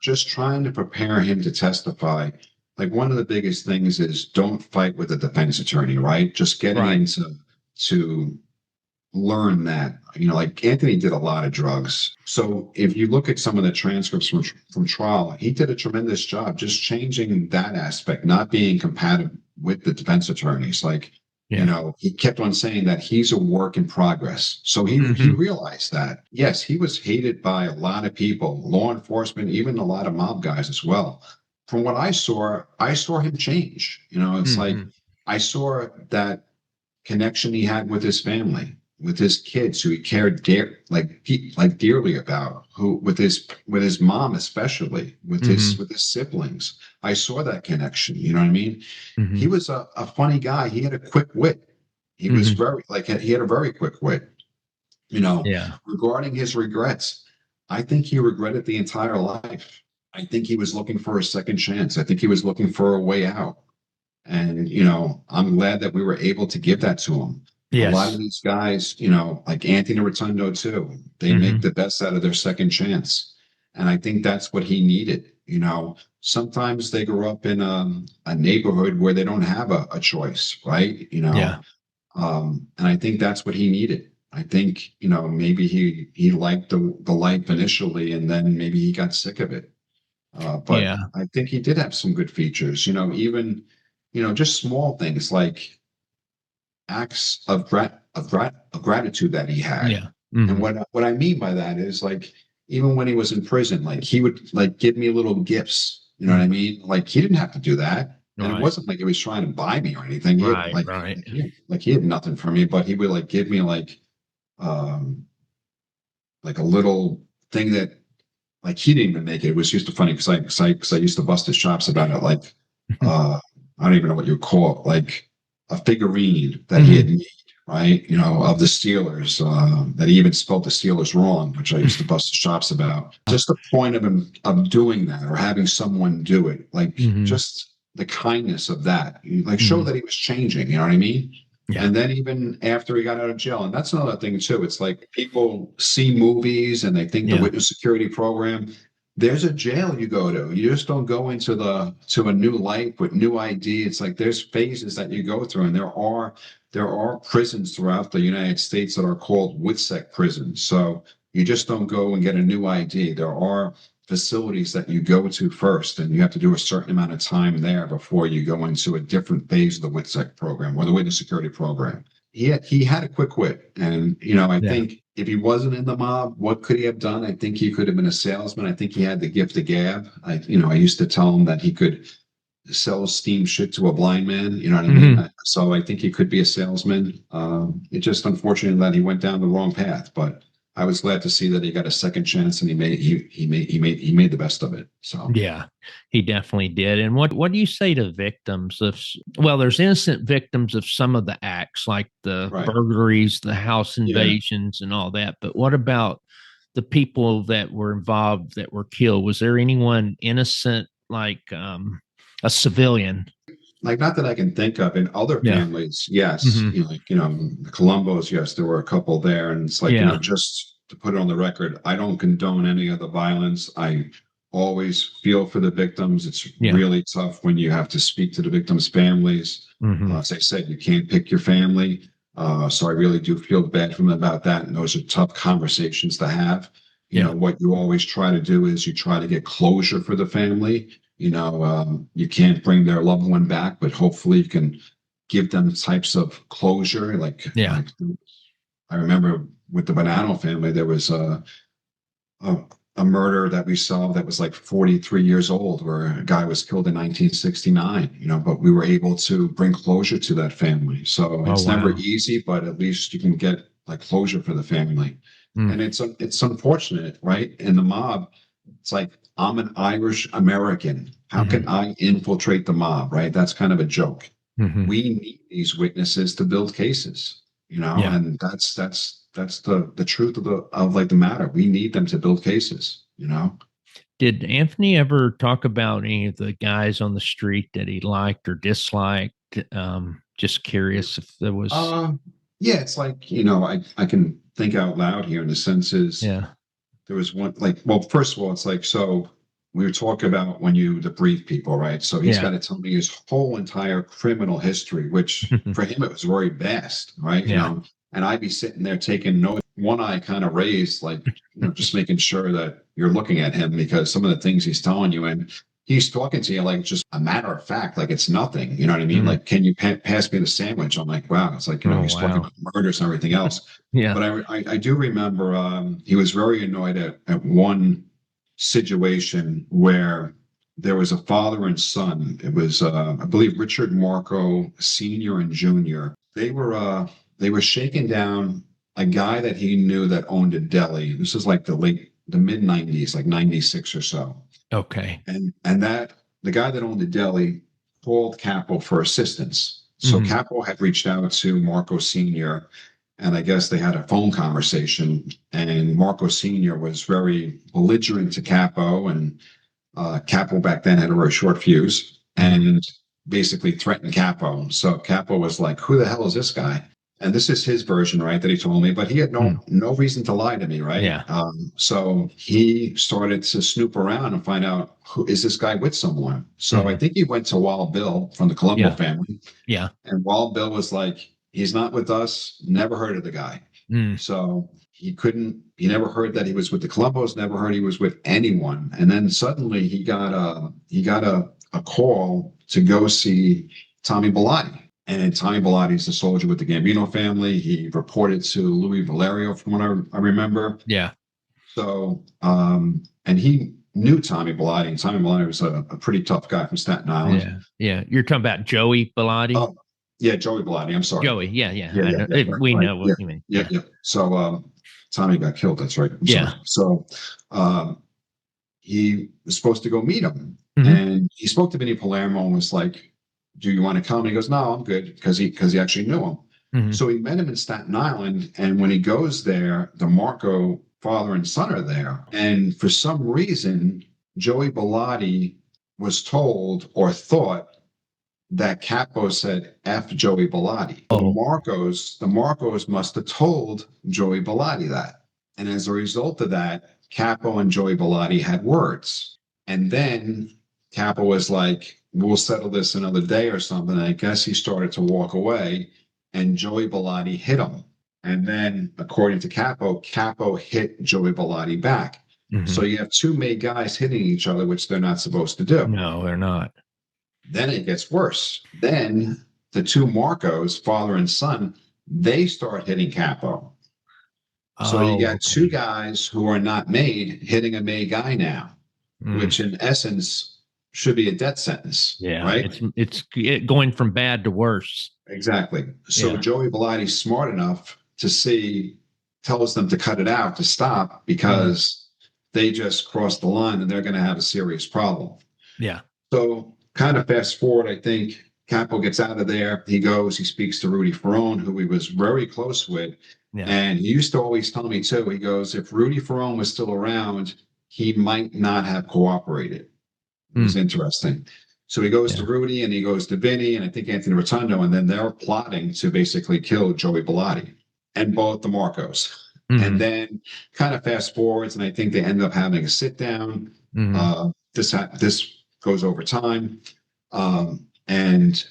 Just trying to prepare him to testify. Like one of the biggest things is don't fight with a defense attorney, right? Just getting into to learn that, like Anthony did a lot of drugs. So if you look at some of the transcripts from trial, he did a tremendous job just changing that aspect, not being compatible with the defense attorneys. Like You Yeah. know, he kept on saying that he's a work in progress. So he Mhm. realized that. Yes, he was hated by a lot of people, law enforcement, even a lot of mob guys as well. From what I saw him change. You know, it's like Mhm. I saw that connection he had with his family, with his kids, who he cared like dearly about, who with his mom especially, Mhm. with his siblings. I saw that connection. You know what I mean? He Mhm. was a funny guy. He had a quick wit. He was Mhm. very like he had a very quick wit. You know, Yeah. regarding his regrets, I think he regretted the entire life. I think he was looking for a second chance. I think he was looking for a way out. And, you know, I'm glad that we were able to give that to him. A lot of Yes. these guys, you know, like Anthony Rotondo too, they make Mhm. the best out of their second chance. And I think that's what he needed. You know, sometimes they grow up in a neighborhood where they don't have a choice, right? You know, Yeah. and I think that's what he needed. I think, you know, maybe he liked the life initially, and then maybe he got sick of it. But Yeah. I think he did have some good features, you know, even, you know, just small things like acts of gratitude that he had. Yeah. And Mhm. what I mean by that is like even when he was in prison, like he would like give me little gifts. You know what I Mhm. mean? Like he didn't have to do that. And it Right. wasn't like he was trying to buy me or anything. He had Right. Right. like he had nothing for me, but he would like give me um like a little thing that like he didn't even make it. It was just funny because I used to bust his chops about it. Like I don't even know what you call it, like a figurine that he had Mhm. made, right? You know, of the Steelers. That he even spelled the Steelers wrong, which I used to bust his chops about. Just the point of him of doing that or having someone do it, like Mhm. just the kindness of that, like show Mhm. that he was changing. You know what I mean? Yeah. And then even after he got out of jail, and that's another thing too. It's like people see movies and they think the Yeah. witness security program. There's a jail you go to. You just don't go into the to a new life with new ID. It's like there's phases that you go through, and there are prisons throughout the United States that are called WITSEC prisons. So you just don't go and get a new ID. There are facilities that you go to first, and you have to do a certain amount of time there before you go into a different phase of the WITSEC program or the witness security program. He had a quick wit, and you know I Yeah. think if he wasn't in the mob, what could he have done? I think he could have been a salesman. I think he had the gift of gab. I used to tell him that he could sell steam shit to a blind man. You know what I mean? Mhm. So I think he could be a salesman. It's just unfortunate that he went down the wrong path, but I was glad to see that he got a second chance and he made the best of it. So Yeah, he definitely did. And what do you say to victims of, well, there's innocent victims of some of the acts like the right, burglaries, the house yeah. invasions and all that, but what about the people that were involved that were killed? Was there anyone innocent, like a civilian? Like not that I can think of in other Yeah. families, yes, Hmm. the Colombos, yes, there were a couple there, and it's like, Yeah. just to put it on the record, I don't condone any of the violence. I always feel for the victims. It's Yeah. really tough when you have to speak to the victims' families. Hmm. As I said, you can't pick your family. So I really do feel bad for them about that. And those are tough conversations to have. Yeah. What you always try to do is you try to get closure for the family. You can't bring their loved one back, but hopefully you can give them types of closure. Yeah. I remember with the Bonanno family, there was a, a murder that we solved that was like 43 years old, where a guy was killed in 1969, but we were able to bring closure to that family. So Oh, it's never wow. easy, but at least you can get like closure for the family. Mm. And it's unfortunate, right? In the mob, it's like I'm an Irish American. How can Hmm. I infiltrate the mob, right? That's kind of a joke. Hmm. We need these witnesses to build cases, Yeah. and that's the truth of like the matter. We need them to build cases. Did Anthony ever talk about any of the guys on the street that he liked or disliked? Just curious if there was. Uh, yeah, it's like, I can think out loud here in the senses. Yeah. There was one, like, well, first of all, it's like, so we were talking about when you debrief people, right? So he's Yeah. got to tell me his whole entire criminal history, which for him it was very vast, right? Yeah. And I'd be sitting there taking notes, one eye kind of raised, like, just making sure that you're looking at him because some of the things he's telling you. And he's talking to you like just a matter of fact, like it's nothing. You know what I mean? Mm. Like, can you pass me the sandwich? I'm like, wow. It's like, Oh, he's talking wow. about murders and everything else. Yeah. But I do remember he was very annoyed at one situation where there was a father and son. It was, I believe, Richard Marco Sr. and Jr. They were shaking down a guy that he knew that owned a deli. This is like the mid 90s, like 96 or so. Okay. And that the guy that owned the deli called Capo for assistance. So Mhm. Capo had reached out to Marco Sr. and I guess they had a phone conversation. And Marco Sr. was very belligerent to Capo, and Capo back then had a very short fuse and basically threatened Capo. So Capo was like, "Who the hell is this guy?" And this is his version, right? That he told me, but he had no reason to lie to me, right? Yeah. So he started to snoop around and find out, who is this guy with someone. So I think he went to Wild Bill from the Colombo Yeah. family, Yeah. and Wild Bill was like, "He's not with us. Never heard of the guy." Mm. So he never heard that he was with the Colombos, never heard he was with anyone. And then suddenly he got a call to go see Tommy Bellotti. And Tommy Bellotti is the soldier with the Gambino family. He reported to Louis Valerio from what I remember. Yeah. So, and he knew Tommy Bellotti, and Tommy Bellotti was a pretty tough guy from Staten Island. Yeah. Yeah. You're talking about Joey Bellotti? Oh, yeah, Joey Bellotti. I'm sorry. Joey. Yeah. Yeah. Yeah, I yeah, know. yeah, right, We right. know Yeah, what you mean. yeah, Yeah. yeah. So Tommy got killed. That's right. I'm Yeah. sorry. So he was supposed to go meet him, Mhm. and he spoke to Vinny Palermo and was like, "Do you want to come?" And he goes, "No, I'm good," because he actually knew him. Mhm. So he met him in Staten Island, and when he goes there, the Marco father and son are there, and for some reason, Joey Bellotti was told or thought that Capo said F Joey Bellotti. Oh. The Marcos must have told Joey Bellotti that. And as a result of that, Capo and Joey Bellotti had words. And then Capo was like, "We'll settle this another day or something." And I guess he started to walk away, and Joey Bellotti hit him. And then, according to Capo, Capo hit Joey Bellotti back. So Mhm. you have two May guys hitting each other, which they're not supposed to do. No, they're not. Then it gets worse. Then the two Marcos, father and son, they start hitting Capo. So you Oh, got two okay. guys who are not made hitting a made guy now, Mm. which in essence should be a death sentence, Yeah. right? It's going from bad to worse. Exactly. So Yeah. Joey Bellatti's smart enough to see, tells them to cut it out, to stop, Mhm. because they just crossed the line and they're going to have a serious problem. Yeah. So kind of fast forward, I think Capo gets out of there. He goes, he speaks to Rudy Ferrone, who he was very close with. Yeah. And he used to always tell me too, he goes, if Rudy Ferrone was still around, he might not have cooperated. It was Mm. interesting. So he goes to Yeah. Rudy and he goes to Vinny and I think Anthony Rotondo, and then they're plotting to basically kill Joey Bellotti and both the Marcos. And Mhm. then kind of fast forwards, and I think they end up having a sit down. Mhm. This goes over time, and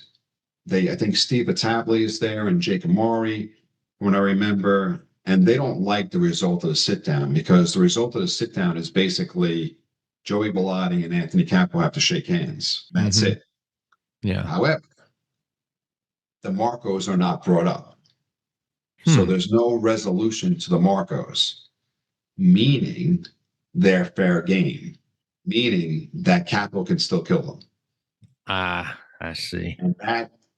I think Steve Atabli is there and Jake Amari, when I remember, and they don't like the result of the sit down because the result of the sit down is basically Joey Bellotti and Anthony Capo have to shake hands. That's Mhm. it. Yeah. However, the Marcos are not brought up. So Hmm. there's no resolution to the Marcos, meaning they're fair game, meaning that Capo can still kill them. Ah, I see. And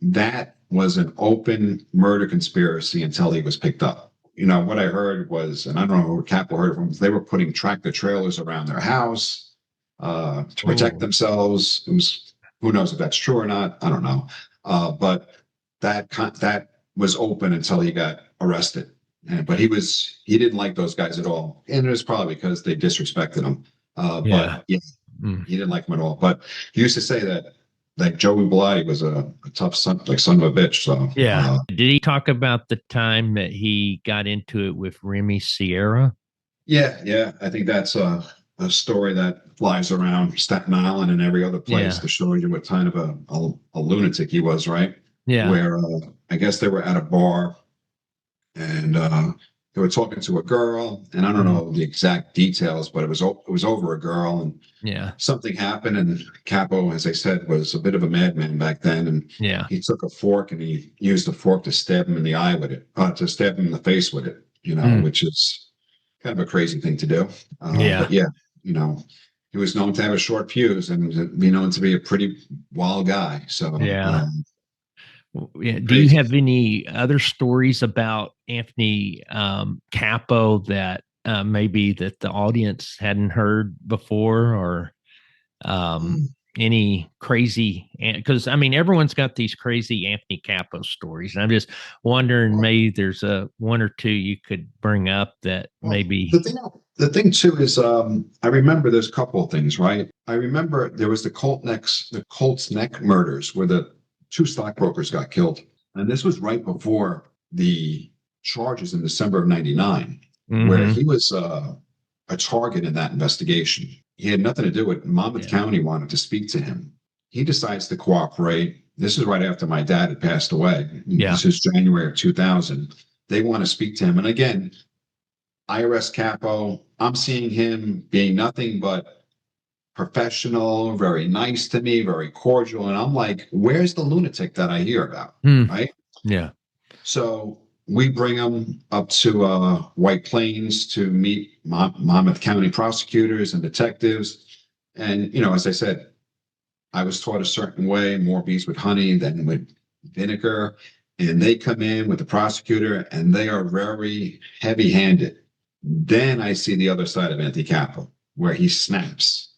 that was an open murder conspiracy until he was picked up. You know, what I heard was, and I don't know where Capo heard from, they were putting tractor trailers around their house to protect Oh. themselves. It was, who knows if that's true or not? I don't know. But that was open until he got arrested. But he didn't like those guys at all, and it was probably because they disrespected him. Yeah. But yeah, Mm. he didn't like them at all. But he used to say that like Joey Bellotti was a tough son, like son of a bitch. So Yeah. Did he talk about the time that he got into it with Remy Sierra? yeah, I think that's a story that flies around Staten Island and every other place Yeah. to show you what kind of a lunatic he was, right? Yeah. Where I guess they were at a bar and they were talking to a girl, and I don't know the exact details, but it was over a girl, and Yeah. something happened. And Capo, as I said, was a bit of a madman back then, and Yeah. he took a fork and he used the fork to stab him in the eye with it, to stab him in the face with it. Which is kind of a crazy thing to do. Yeah. But yeah, he was known to have a short fuse and be known to be a pretty wild guy. So Yeah. Yeah. Do you crazy. have any other stories about Anthony Capo that maybe that the audience hadn't heard before, or any crazy? Because I mean, everyone's got these crazy Anthony Capo stories, and I'm just wondering, maybe there's a one or two you could bring up that Well, maybe. the thing too is, I remember there's a couple of things, right? I remember there was the Colts Neck murders, where the two stockbrokers got killed, and this was right before the charges in December of '99, where he was a target in that investigation. He had nothing to do with it. Monmouth County wanted to speak to him. He decides to cooperate. This is right after my dad had passed away. This is January of 2000. They want to speak to him, and again, IRS Capo, I'm seeing him being nothing but professional, very nice to me, very cordial. And I'm like, where's the lunatic that I hear about? Right. Yeah. So we bring him up to White Plains to meet Monmouth County prosecutors and detectives. And, as I said, I was taught a certain way, more bees with honey than with vinegar. And they come in with the prosecutor and they are very heavy handed. Then I see the other side of Anthony Capo, where he snaps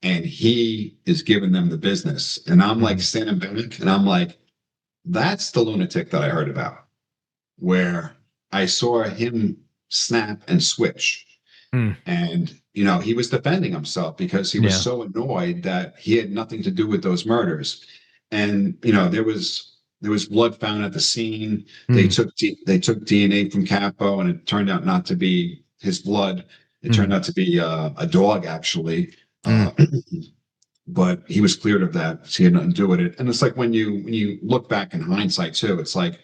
and he is giving them the business. And I'm like standing back and I'm like, that's the lunatic that I heard about, where I saw him snap and switch. And, he was defending himself because he was so annoyed that he had nothing to do with those murders. And, there was blood found at the scene. They took DNA from Capo, and it turned out not to be his blood. It turned out to be a dog, actually. But he was cleared of that. So he had nothing to do with it. And it's like when you look back in hindsight too, it's like,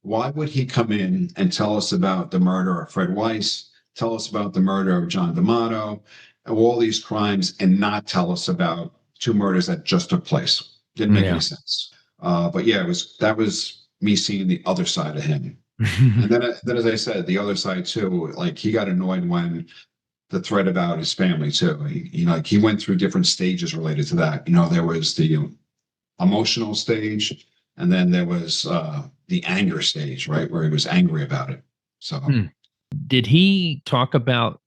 why would he come in and tell us about the murder of Fred Weiss, tell us about the murder of John D'Amato, all these crimes, and not tell us about two murders that just took place? Didn't make any sense. But yeah, that was me seeing the other side of him. And then as I said, the other side too, like he got annoyed when the threat about his family too. He went through different stages related to that. There was the emotional stage, and then there was the anger stage, right, where he was angry about it. So, did he talk about?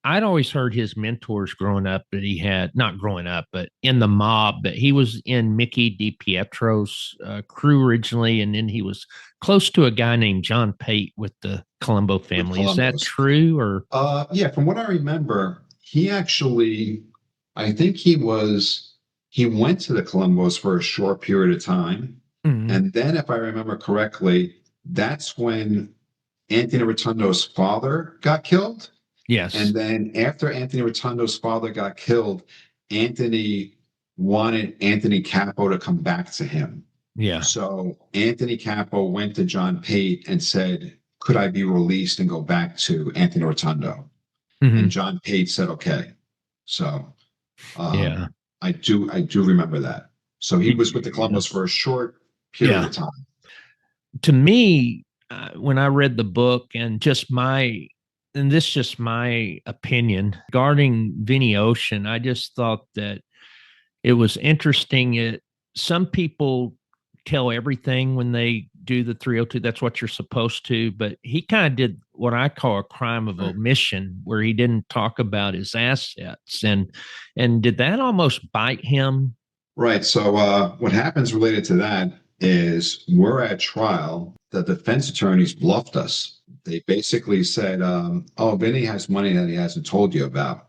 I'd always heard his mentors growing up that he had, not growing up, but in the mob, that he was in Mickey DiPietro's crew originally, and then he was close to a guy named John Pate with the Colombo family. Is that true? Or yeah, from what I remember, he actually, I think he went to the Colombos for a short period of time. And then, if I remember correctly, that's when Anthony Rotondo's father got killed. Yes. And then after Anthony Rotondo's father got killed, Anthony wanted Anthony Capo to come back to him. Yeah. So Anthony Capo went to John Pate and said, could I be released and go back to Anthony Rotondo? And John Pate said, okay. So I do remember that. So he was with the Colombos for a short period of time. To me, when I read the book, and this is just my opinion regarding Vinny Ocean, I just thought that it was interesting. Some people tell everything when they do the 302. That's what you're supposed to. But he kind of did what I call a crime of omission, where he didn't talk about his assets. And did that almost bite him? Right. So what happens related to that is, we're at trial. The defense attorneys bluffed us. They basically said, oh, Vinny has money that he hasn't told you about.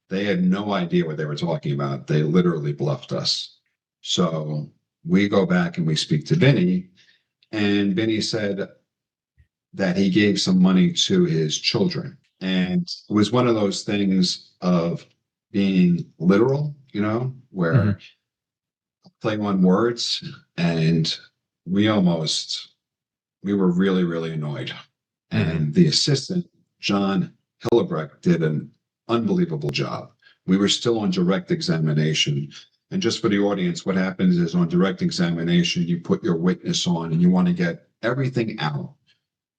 They had no idea what they were talking about. They literally bluffed us. So we go back and we speak to Vinny, and Vinny said that he gave some money to his children. And it was one of those things of being literal, where play on words, and we were really, really annoyed. and the assistant, John Hillebrecht, did an unbelievable job. We were still on direct examination. And just for the audience, what happens is on direct examination, you put your witness on and you want to get everything out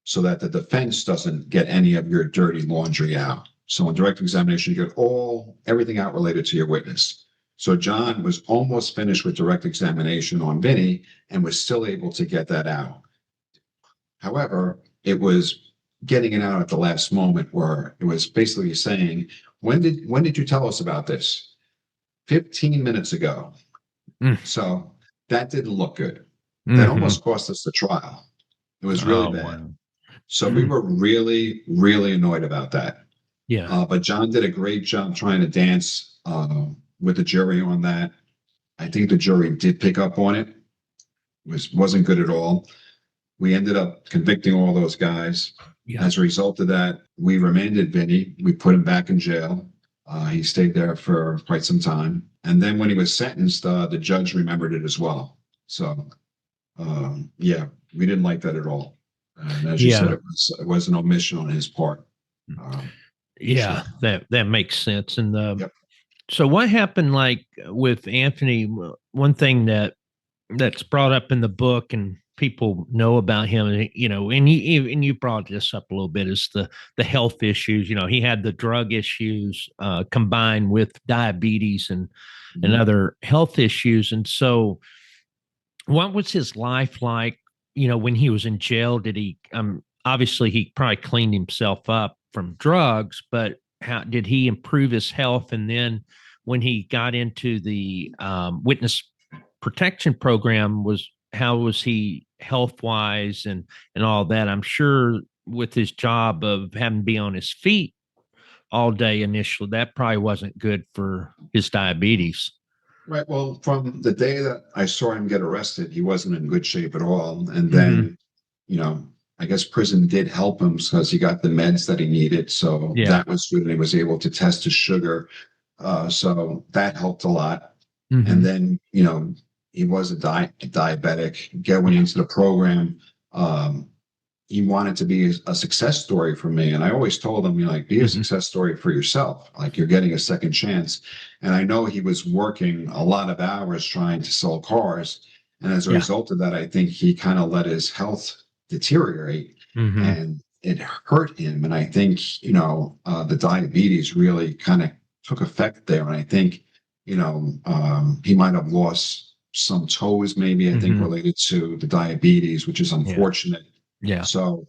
so that the defense doesn't get any of your dirty laundry out. So on direct examination, you get everything out related to your witness. So John was almost finished with direct examination on Vinny and was still able to get that out. However, it was getting it out at the last moment where it was basically saying, when did you tell us about this? 15 minutes ago. So that didn't look good. That almost cost us the trial. It was really bad. Wow. So we were really, really annoyed about that. Yeah. But John did a great job trying to dance with the jury on that. I think the jury did pick up on it. Wasn't good at all. We ended up convicting all those guys. Yeah. As a result of that, we remanded Vinny. We put him back in jail. He stayed there for quite some time. And then when he was sentenced, the judge remembered it as well. So, yeah, we didn't like that at all. And as you said, it was an omission on his part. Yeah, sure. that makes sense. And so what happened like with Anthony? One thing that's brought up in the book and people know about him, you know, and you brought this up a little bit, is the health issues. You know, he had the drug issues combined with diabetes and other health issues. And so what was his life like, you know, when he was in jail? Did he obviously he probably cleaned himself up from drugs, but how did he improve his health? And then when he got into the witness protection program, how was he health wise and all that? I'm sure with his job of having to be on his feet all day initially, that probably wasn't good for his diabetes. Right. Well, from the day that I saw him get arrested, he wasn't in good shape at all. And then, you know, I guess prison did help him because he got the meds that he needed. So that was good. And he was able to test his sugar. So that helped a lot. And then, you know, he was a diabetic. Going into the program, he wanted to be a success story for me. And I always told him, you know, like, be a success story for yourself. Like, you're getting a second chance. And I know he was working a lot of hours trying to sell cars. And as a result of that, I think he kind of let his health deteriorate and it hurt him. And I think, you know, the diabetes really kind of took effect there. And I think, you know, he might have lost some toes, maybe, I think, related to the diabetes, which is unfortunate. Yeah. So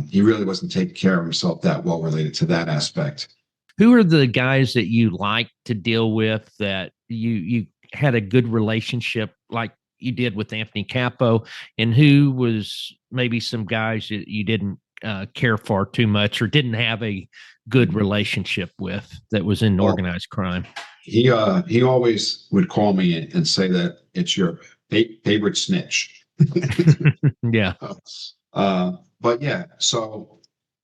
he really wasn't taking care of himself that well related to that aspect. Who are the guys that you like to deal with that you had a good relationship like you did with Anthony Capo, and who was maybe some guys that you didn't care for too much or didn't have a good relationship with that was in organized crime? He always would call me and say that it's your favorite snitch. Yeah. But yeah, so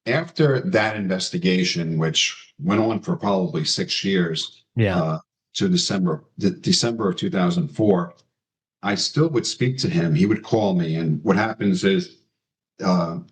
after that investigation, which went on for probably 6 years, to December of 2004, I still would speak to him. He would call me, and what happens is the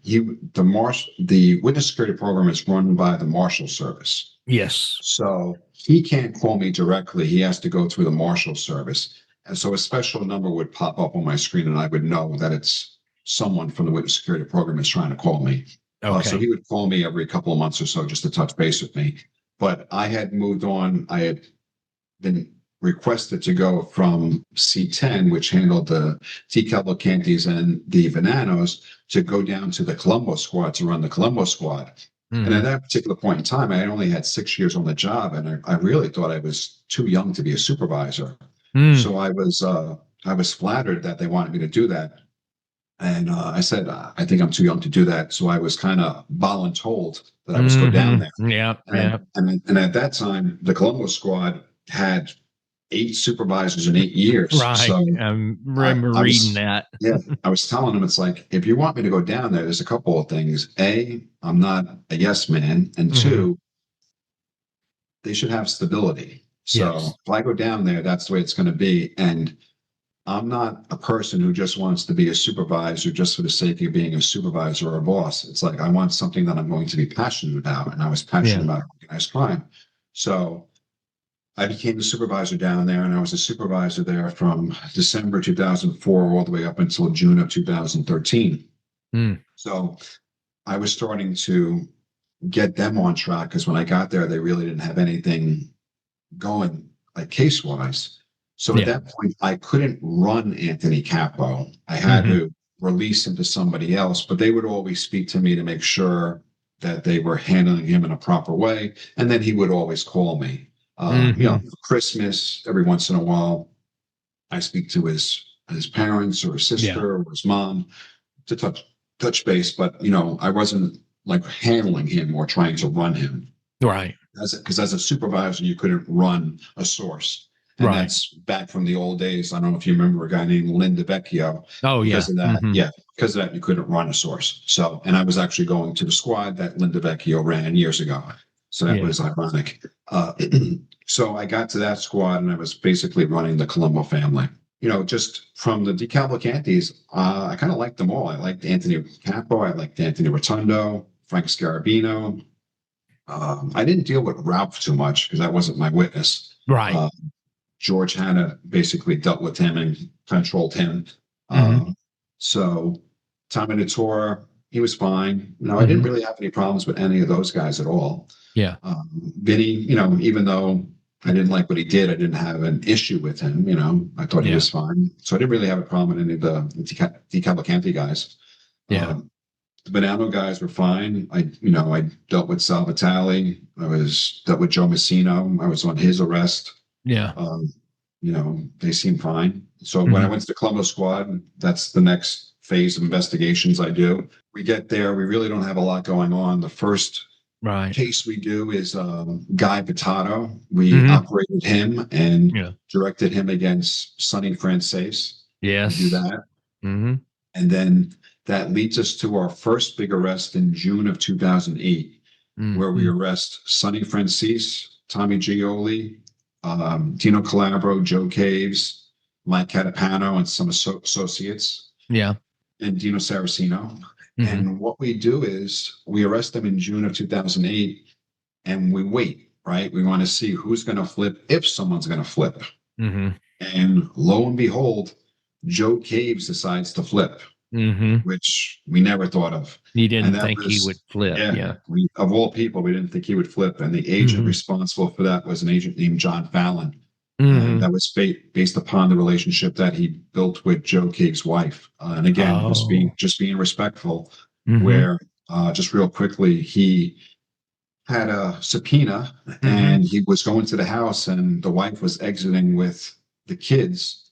witness security program is run by the Marshal Service. Yes. So he can't call me directly. He has to go through the Marshal Service. And so a special number would pop up on my screen, and I would know that it's someone from the witness security program is trying to call me. Okay. So he would call me every couple of months or so just to touch base with me. But I had moved on. I had been requested to go from C10, which handled the DeCavalcantes and the Bonannos, to go down to the Colombos squad to run the Colombos squad. And at that particular point in time, I only had 6 years on the job, and I really thought I was too young to be a supervisor. So I was flattered that they wanted me to do that. And I said, I think I'm too young to do that. So I was kind of voluntold that I was go down there. And at that time, the Colombos squad had 8 supervisors in 8 years. Right. So I remember reading that. Yeah. I was telling them, it's like, if you want me to go down there's a couple of things. A, I'm not a yes man. And 2, they should have stability. So if I go down there, that's the way it's going to be. And I'm not a person who just wants to be a supervisor just for the sake of being a supervisor or a boss. It's like I want something that I'm going to be passionate about, and I was passionate Yeah. about organized crime. So I became the supervisor down there, and I was a supervisor there from December 2004 all the way up until June of 2013. Mm. So I was starting to get them on track because when I got there, they really didn't have anything going like case wise. So at Yeah. that point, I couldn't run Anthony Capo. I had Hmm. to release him to somebody else, but they would always speak to me to make sure that they were handling him in a proper way. And then he would always call me. Hmm. For Christmas, every once in a while, I speak to his parents or his Yeah. sister or his mom to touch base, but I wasn't like handling him or trying to run him Right. because as a supervisor, you couldn't run a source. And Right. that's back from the old days. I don't know if you remember a guy named Linda Vecchio. Oh, yeah. Because of that, Hmm. yeah, because of that, you couldn't run a source. So, and I was actually going to the squad that Linda Vecchio ran years ago. So that Yeah. was ironic. Uh, so I got to that squad and I was basically running the Colombo family. Just from the DeCavalcantes, I kind of liked them all. I liked Anthony Capo. I liked Anthony Rotondo, Frank Scarabino. I didn't deal with Ralph too much because that wasn't my witness. Right. Uh, George Hanna basically dealt with him and controlled him. Hmm. So Tommy Nator, he was fine. I didn't Hmm. really have any problems with any of those guys at all. Yeah. Vinny, even though I didn't like what he did, I didn't have an issue with him. I thought he Yeah. was fine. So I didn't really have a problem with any of the DeCavalcante guys. Yeah. Um, the Bonanno guys were fine. I dealt with Salvatale. Dealt with Joe Messino. I was on his arrest. Yeah. Um, they seem fine. So when I Hmm. went to the Columbus squad, that's the next phase of investigations I do. We get there, we really don't have a lot going on. The first Right. case we do is Guy Potato. We Hmm. operated him and Yeah. directed him against Sonny Frances. We do Yes. that. Hmm. And then that leads us to our first big arrest in June of 2008, where we Hmm. arrest Sonny Francis, Tommy Gioli, Dino Calabro, Joe Caves, Mike Catapano, and some associates, Yeah. and Dino Saraceno. Hmm. And what we do is we arrest them in June of 2008 and we wait, right? We want to see who's going to flip, if someone's going to flip. Hmm. And lo and behold, Joe Caves decides to flip, Hmm. which we never thought of. You And didn't that think he would was, flip. yeah, Yeah. of all people, we didn't think he would flip. And the agent Hmm. responsible for that was an agent named John Fallon. And Hmm. that was based upon the relationship that he built with Joe Cave's wife. And again, Oh. just being respectful, Hmm. where just real quickly, he had a subpoena Hmm. and he was going to the house and the wife was exiting with the kids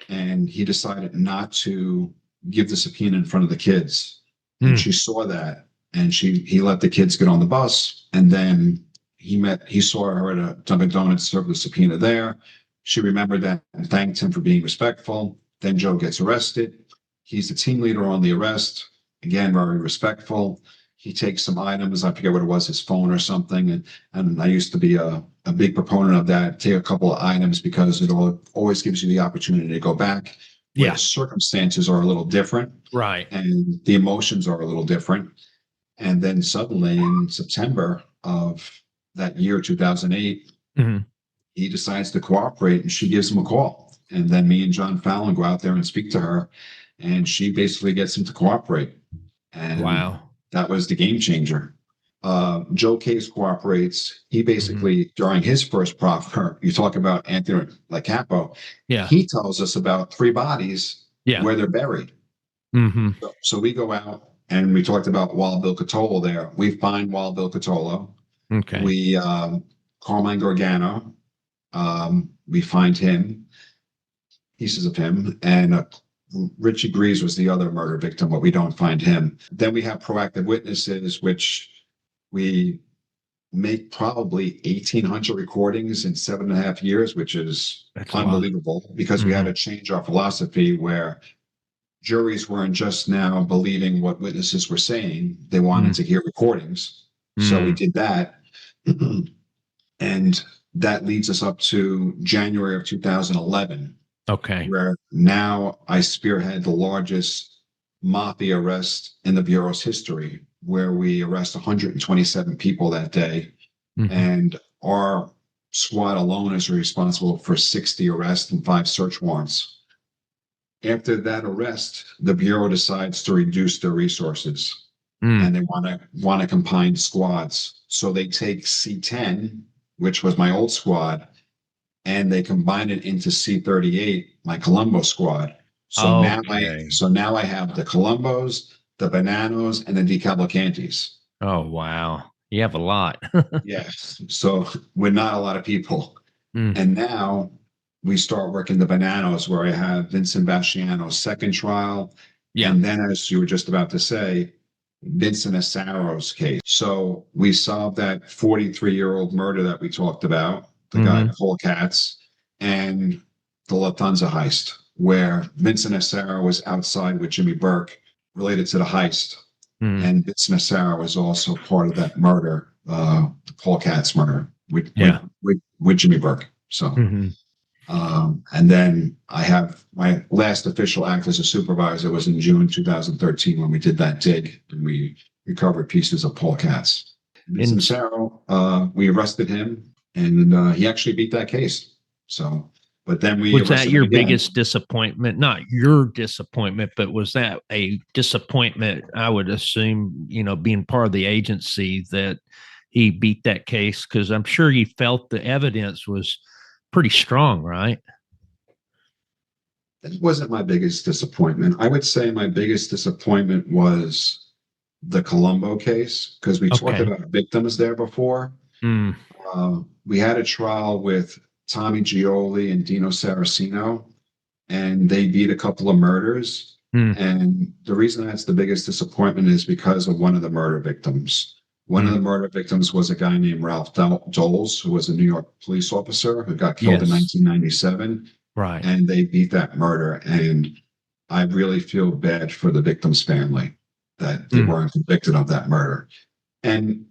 and he decided not to give the subpoena in front of the kids. And Mm. she saw that and he let the kids get on the bus. And then he saw her at a Dunkin' Donuts, served the subpoena there. She remembered that and thanked him for being respectful. Then Joe gets arrested. He's the team leader on the arrest. Again, very respectful. He takes some items. I forget what it was, his phone or something. And I used to be a big proponent of that. Take a couple of items because always gives you the opportunity to go back where the Yeah. circumstances are a little different Right. and the emotions are a little different. And then suddenly in September of that year, 2008, Hmm. he decides to cooperate and she gives him a call. And then me and John Fallon go out there and speak to her. And she basically gets him to cooperate. And Wow. that was the game changer. Joe Case cooperates. He Hmm. basically, during his first proffer, you talk about Anthony Capo, Yeah. he tells us about three bodies Yeah. where they're buried. Hmm. So we go out and we talked about Wild Bill Catolo there. We find Wild Bill Catolo. Okay. We, Carmine Gargano, we find him, pieces of him, and Richie Greaves was the other murder victim, but we don't find him. Then we have proactive witnesses, which we make probably 1,800 recordings in 7.5 years, which is That's a lot. unbelievable because we had Hmm. to change our philosophy where juries weren't just now believing what witnesses were saying, they wanted to hear recordings. So we Mm. did that. And that leads us up to January of 2011. Okay. where now I spearhead the largest Mafia arrest in the Bureau's history, where we arrest 127 people that day. Mm-hmm. And our squad alone is responsible for 60 arrests and 5 search warrants. After that arrest, the Bureau decides to reduce their resources and they want to combine squads. So they take C10, which was my old squad, and they combine it into C38, my Colombo squad. So now I have the Colombos, the Bonannos, and the DeCavalcantes. Oh, wow. You have a lot. Yes. So we're not a lot of people. Mm. And now we start working the Bonannos, where I have Vincent Basciano's second trial. Yeah. And then, as you were just about to say, Vincent Assaro's case. So we solved that 43-year-old murder that we talked about, the guy, Paul Katz, and the Lufthansa heist, where Vincent Assaro was outside with Jimmy Burke related to the heist. And Vincent Assaro was also part of that murder, the Paul Katz murder with Jimmy Burke. So, and then I have my last official act as a supervisor was in June 2013 when we did that dig and we recovered pieces of Paul Katz. Vincent Assaro, we arrested him and he actually beat that case. So, but then we was that your biggest disappointment? Not your disappointment, but was that a disappointment? I would assume, being part of the agency, that he beat that case, because I'm sure you felt the evidence was pretty strong, right? That wasn't my biggest disappointment. I would say my biggest disappointment was the Colombo case, because we talked about victims there before. We had a trial with Tommy Gioli and Dino Saraceno, and they beat a couple of murders. And the reason that's the biggest disappointment is because of one of the murder victims. One of the murder victims was a guy named Ralph Doles, who was a New York police officer who got killed in 1997. Right. And they beat that murder. And I really feel bad for the victim's family that they weren't convicted of that murder. And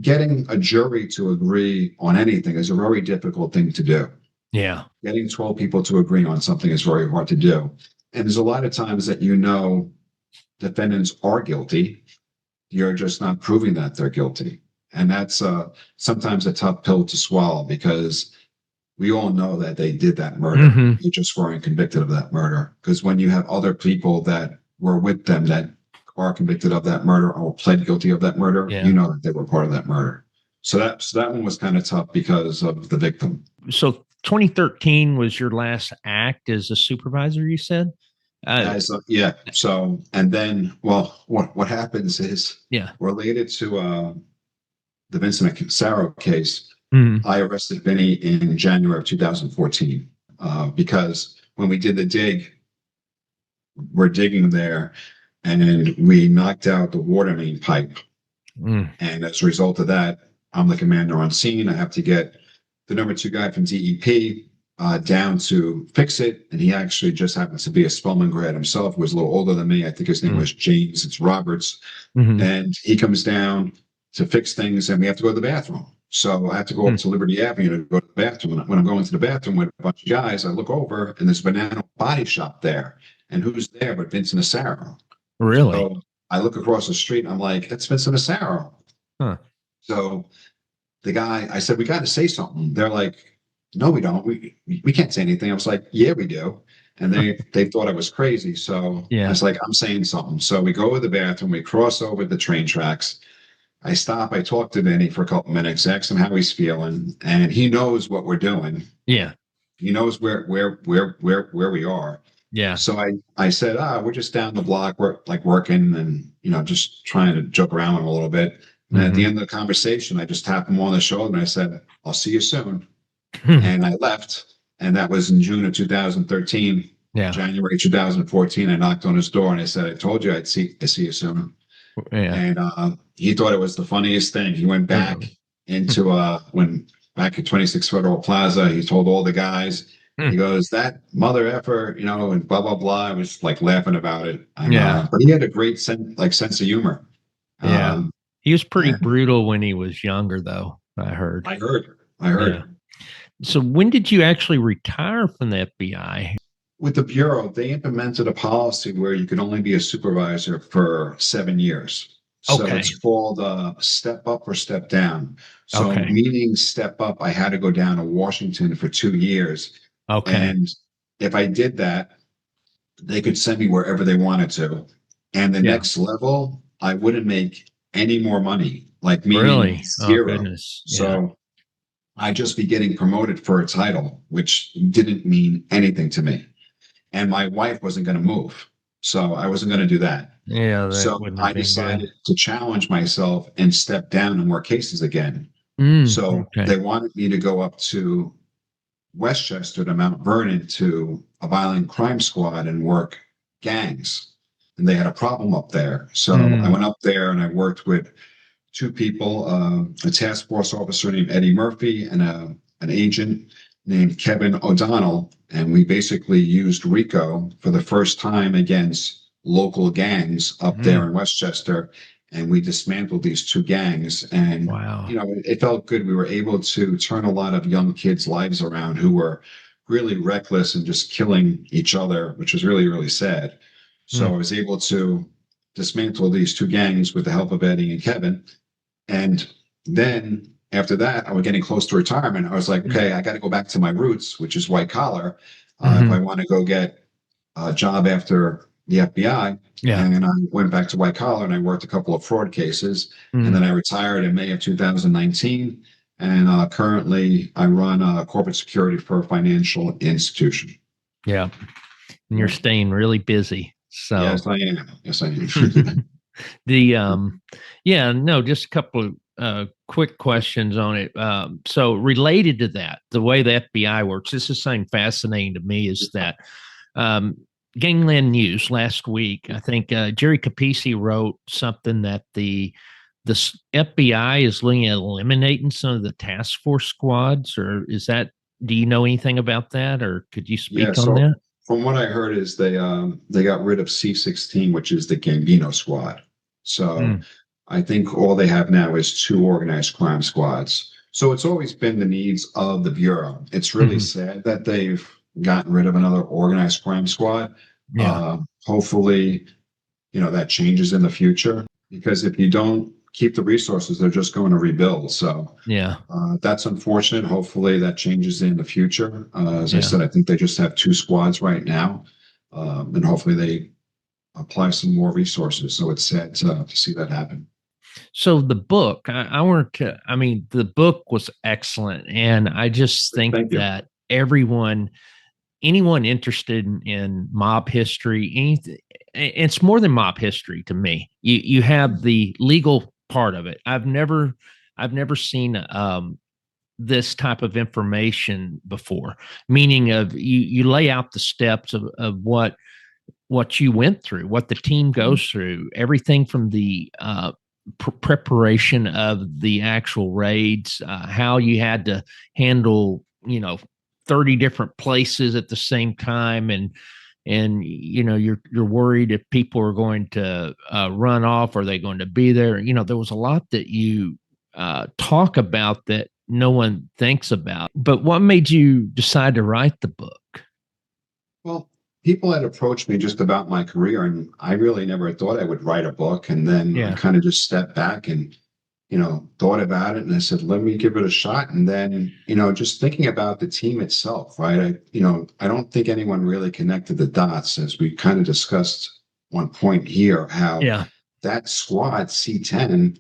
getting a jury to agree on anything is a very difficult thing to do. Yeah. Getting 12 people to agree on something is very hard to do. And there's a lot of times that defendants are guilty. You're just not proving that they're guilty. And that's sometimes a tough pill to swallow, because we all know that they did that murder. They just weren't convicted of that murder. Because when you have other people that were with them that are convicted of that murder or pled guilty of that murder, you know that they were part of that murder. So that one was kind of tough because of the victim. So 2013 was your last act as a supervisor, you said? Yeah. So, and then, well, what happens is related to the Vincent Assaro case. I arrested Vinny in January of 2014 because when we did the dig, we're digging there, and we knocked out the water main pipe. And as a result of that, I'm the commander on scene. I have to get the number 2 guy from DEP down to fix it. And he actually just happens to be a Spelman grad himself, who was a little older than me. I think his name was James. It's Roberts. And he comes down to fix things, and we have to go to the bathroom. So I have to go up to Liberty Avenue to go to the bathroom. When I'm going to the bathroom with a bunch of guys, I look over and there's a Bonanno body shop there. And who's there but Vincent Assaro? Really? So I look across the street and I'm like, that's Vincent Assaro. So the guy, I said, we got to say something. They're like, no, we don't. We can't say anything. I was like, yeah, we do. And they thought I was crazy. So I was like, I'm saying something. So we go to the bathroom, we cross over the train tracks. I stop, I talk to Vinny for a couple minutes, ask him how he's feeling, and he knows what we're doing. Yeah. He knows where we are. Yeah. So I said, we're just down the block, we're like working and just trying to joke around with him a little bit. And at the end of the conversation, I just tapped him on the shoulder and I said, I'll see you soon. And I left. And that was in June of 2013. Yeah. January 2014, I knocked on his door and I said, I told you I'd see you soon. Yeah. And he thought it was the funniest thing. He went back into back at 26 Federal Plaza. He told all the guys, he goes, that mother effer, and blah, blah, blah. I was like laughing about it. But he had a great sense of humor. Yeah. He was pretty brutal when he was younger, though, I heard. I heard. Yeah. So when did you actually retire from the FBI? with the Bureau, they implemented a policy where you could only be a supervisor for 7 years. So Okay. it's called step up or step down. So Okay. meaning step up, I had to go down to Washington for 2 years. Okay. And if I did that, they could send me wherever they wanted to. And the Yeah. next level, I wouldn't make any more money, like meaning Really? Oh, zero. goodness. Yeah. So I'd just be getting promoted for a title, which didn't mean anything to me. And my wife wasn't going to move. So I wasn't going to do that. Yeah, that So wouldn't have I been good. decided to challenge myself and step down and work cases again. So Okay. they wanted me to go up to Westchester to Mount Vernon to a violent crime squad and work gangs. And they had a problem up there. So I went up there and I worked with two people, a task force officer named Eddie Murphy and an agent named Kevin O'Donnell. And we basically used RICO for the first time against local gangs up there in Westchester. And we dismantled these two gangs. And, Wow. it felt good. We were able to turn a lot of young kids' lives around who were really reckless and just killing each other, which was really, really sad. So I was able to dismantle these two gangs with the help of Eddie and Kevin. And then after that, I was getting close to retirement. I was like, okay, I got to go back to my roots, which is white collar. If I want to go get a job after the FBI. Yeah. And I went back to white collar and I worked a couple of fraud cases. And then I retired in May of 2019. And currently I run corporate security for a financial institution. Yeah. And you're staying really busy. So yes, I am. Yes, I am. Just a couple of quick questions on it. So related to that, the way the FBI works, this is something fascinating to me is that Gangland News last week, I think Jerry Capisi wrote something that the FBI is looking at eliminating some of the task force squads, or do you know anything about that, or could you speak on that? From what I heard is they got rid of C-16, which is the Gambino squad. So I think all they have now is two organized crime squads. So it's always been the needs of the Bureau. It's really sad that they've gotten rid of another organized crime squad. Yeah. Hopefully, that changes in the future, because if you don't keep the resources, they're just going to rebuild. So Yeah. that's unfortunate. Hopefully that changes in the future. As I said, I think they just have two squads right now. And hopefully they apply some more resources. So it's sad to see that happen. So the book, the book was excellent. And I just think that anyone interested in mob history, anything, it's more than mob history to me. You have the legal part of it. I've never seen this type of information before, meaning of you lay out the steps of what you went through, what the team goes through, everything from the preparation of the actual raids, how you had to handle 30 different places at the same time, and you're worried if people are going to run off, are they going to be there. There was a lot that you talk about that no one thinks about. But what made you decide to write the book? Well, people had approached me just about my career, and I really never thought I would write a book. And then I kind of just stepped back and thought about it, and I said, let me give it a shot. And then, just thinking about the team itself, right? I don't think anyone really connected the dots, as we kind of discussed one point here, how that squad C10,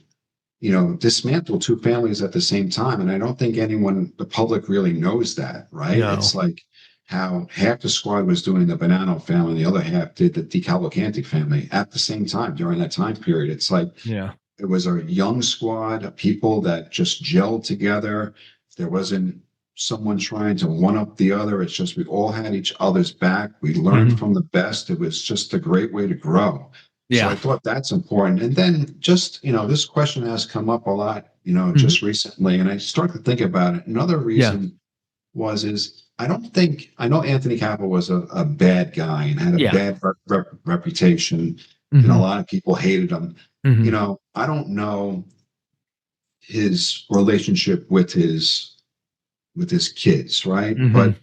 dismantled two families at the same time. And I don't think the public really knows that, right? No. It's like how half the squad was doing the Bonanno family, and the other half did the DeCavalcante family at the same time during that time period. It's like, it was a young squad of people that just gelled together. There wasn't someone trying to one up the other. It's just we all had each other's back. We learned from the best. It was just a great way to grow. So I thought that's important. And then just, this question has come up a lot, just recently. And I started to think about it. Another reason I know Anthony Capo was a bad guy and had a bad reputation. And a lot of people hated him. I don't know his relationship with his kids, right? But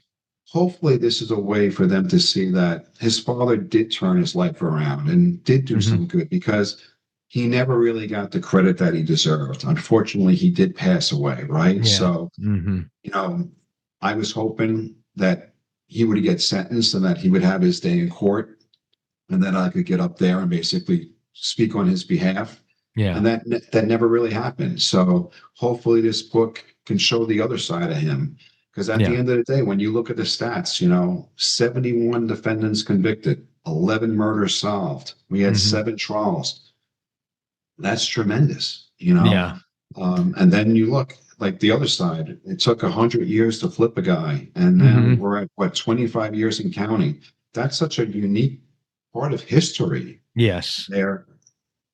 hopefully this is a way for them to see that his father did turn his life around and did do Hmm. some good, because he never really got the credit that he deserved. Unfortunately, he did pass away, right? Yeah. So, Hmm. you know, I was hoping that he would get sentenced and that he would have his day in court, and that I could get up there and basically speak on his behalf. Yeah. And that never really happened. So hopefully this book can show the other side of him. Because at the Yeah. end of the day, when you look at the stats, 71 defendants convicted, 11 murders solved. We had Hmm. 7 trials. That's tremendous. Yeah. And then you look like the other side. It took 100 years to flip a guy, and now Hmm. we're at what, 25 years in counting. That's such a unique part of history. Yes. There,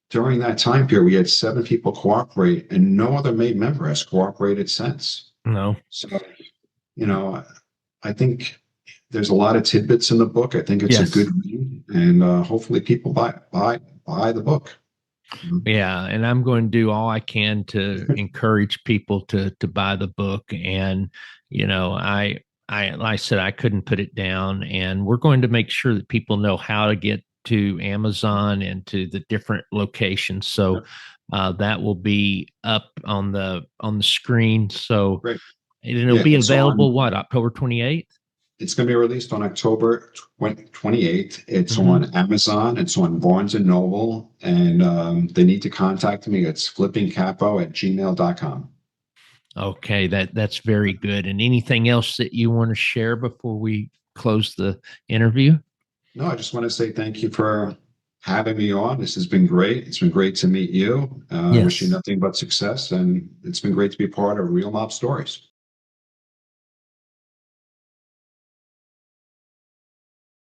during that time period, we had 7 people cooperate, and no other made member has cooperated since. No. So, you know, I think there's a lot of tidbits in the book. I think it's a good Yes. read, and hopefully people buy the book. Yeah, and I'm going to do all I can to encourage people to buy the book. And I like I said, I couldn't put it down, and we're going to make sure that people know how to get to Amazon and to the different locations. So that will be up on the screen. So Great. it'll Yeah, be available what, October 28th? it's going to be released on October 28th. It's Mm-hmm. on Amazon. It's on Barnes and Noble, and they need to contact me. It's flippingcapo@gmail.com. Okay, that's very good. And anything else that you want to share before we close the interview? No, I just want to say thank you for having me on. This has been great. It's been great to meet you. I wish you Yes. nothing but success, and it's been great to be part of Real Mob Stories.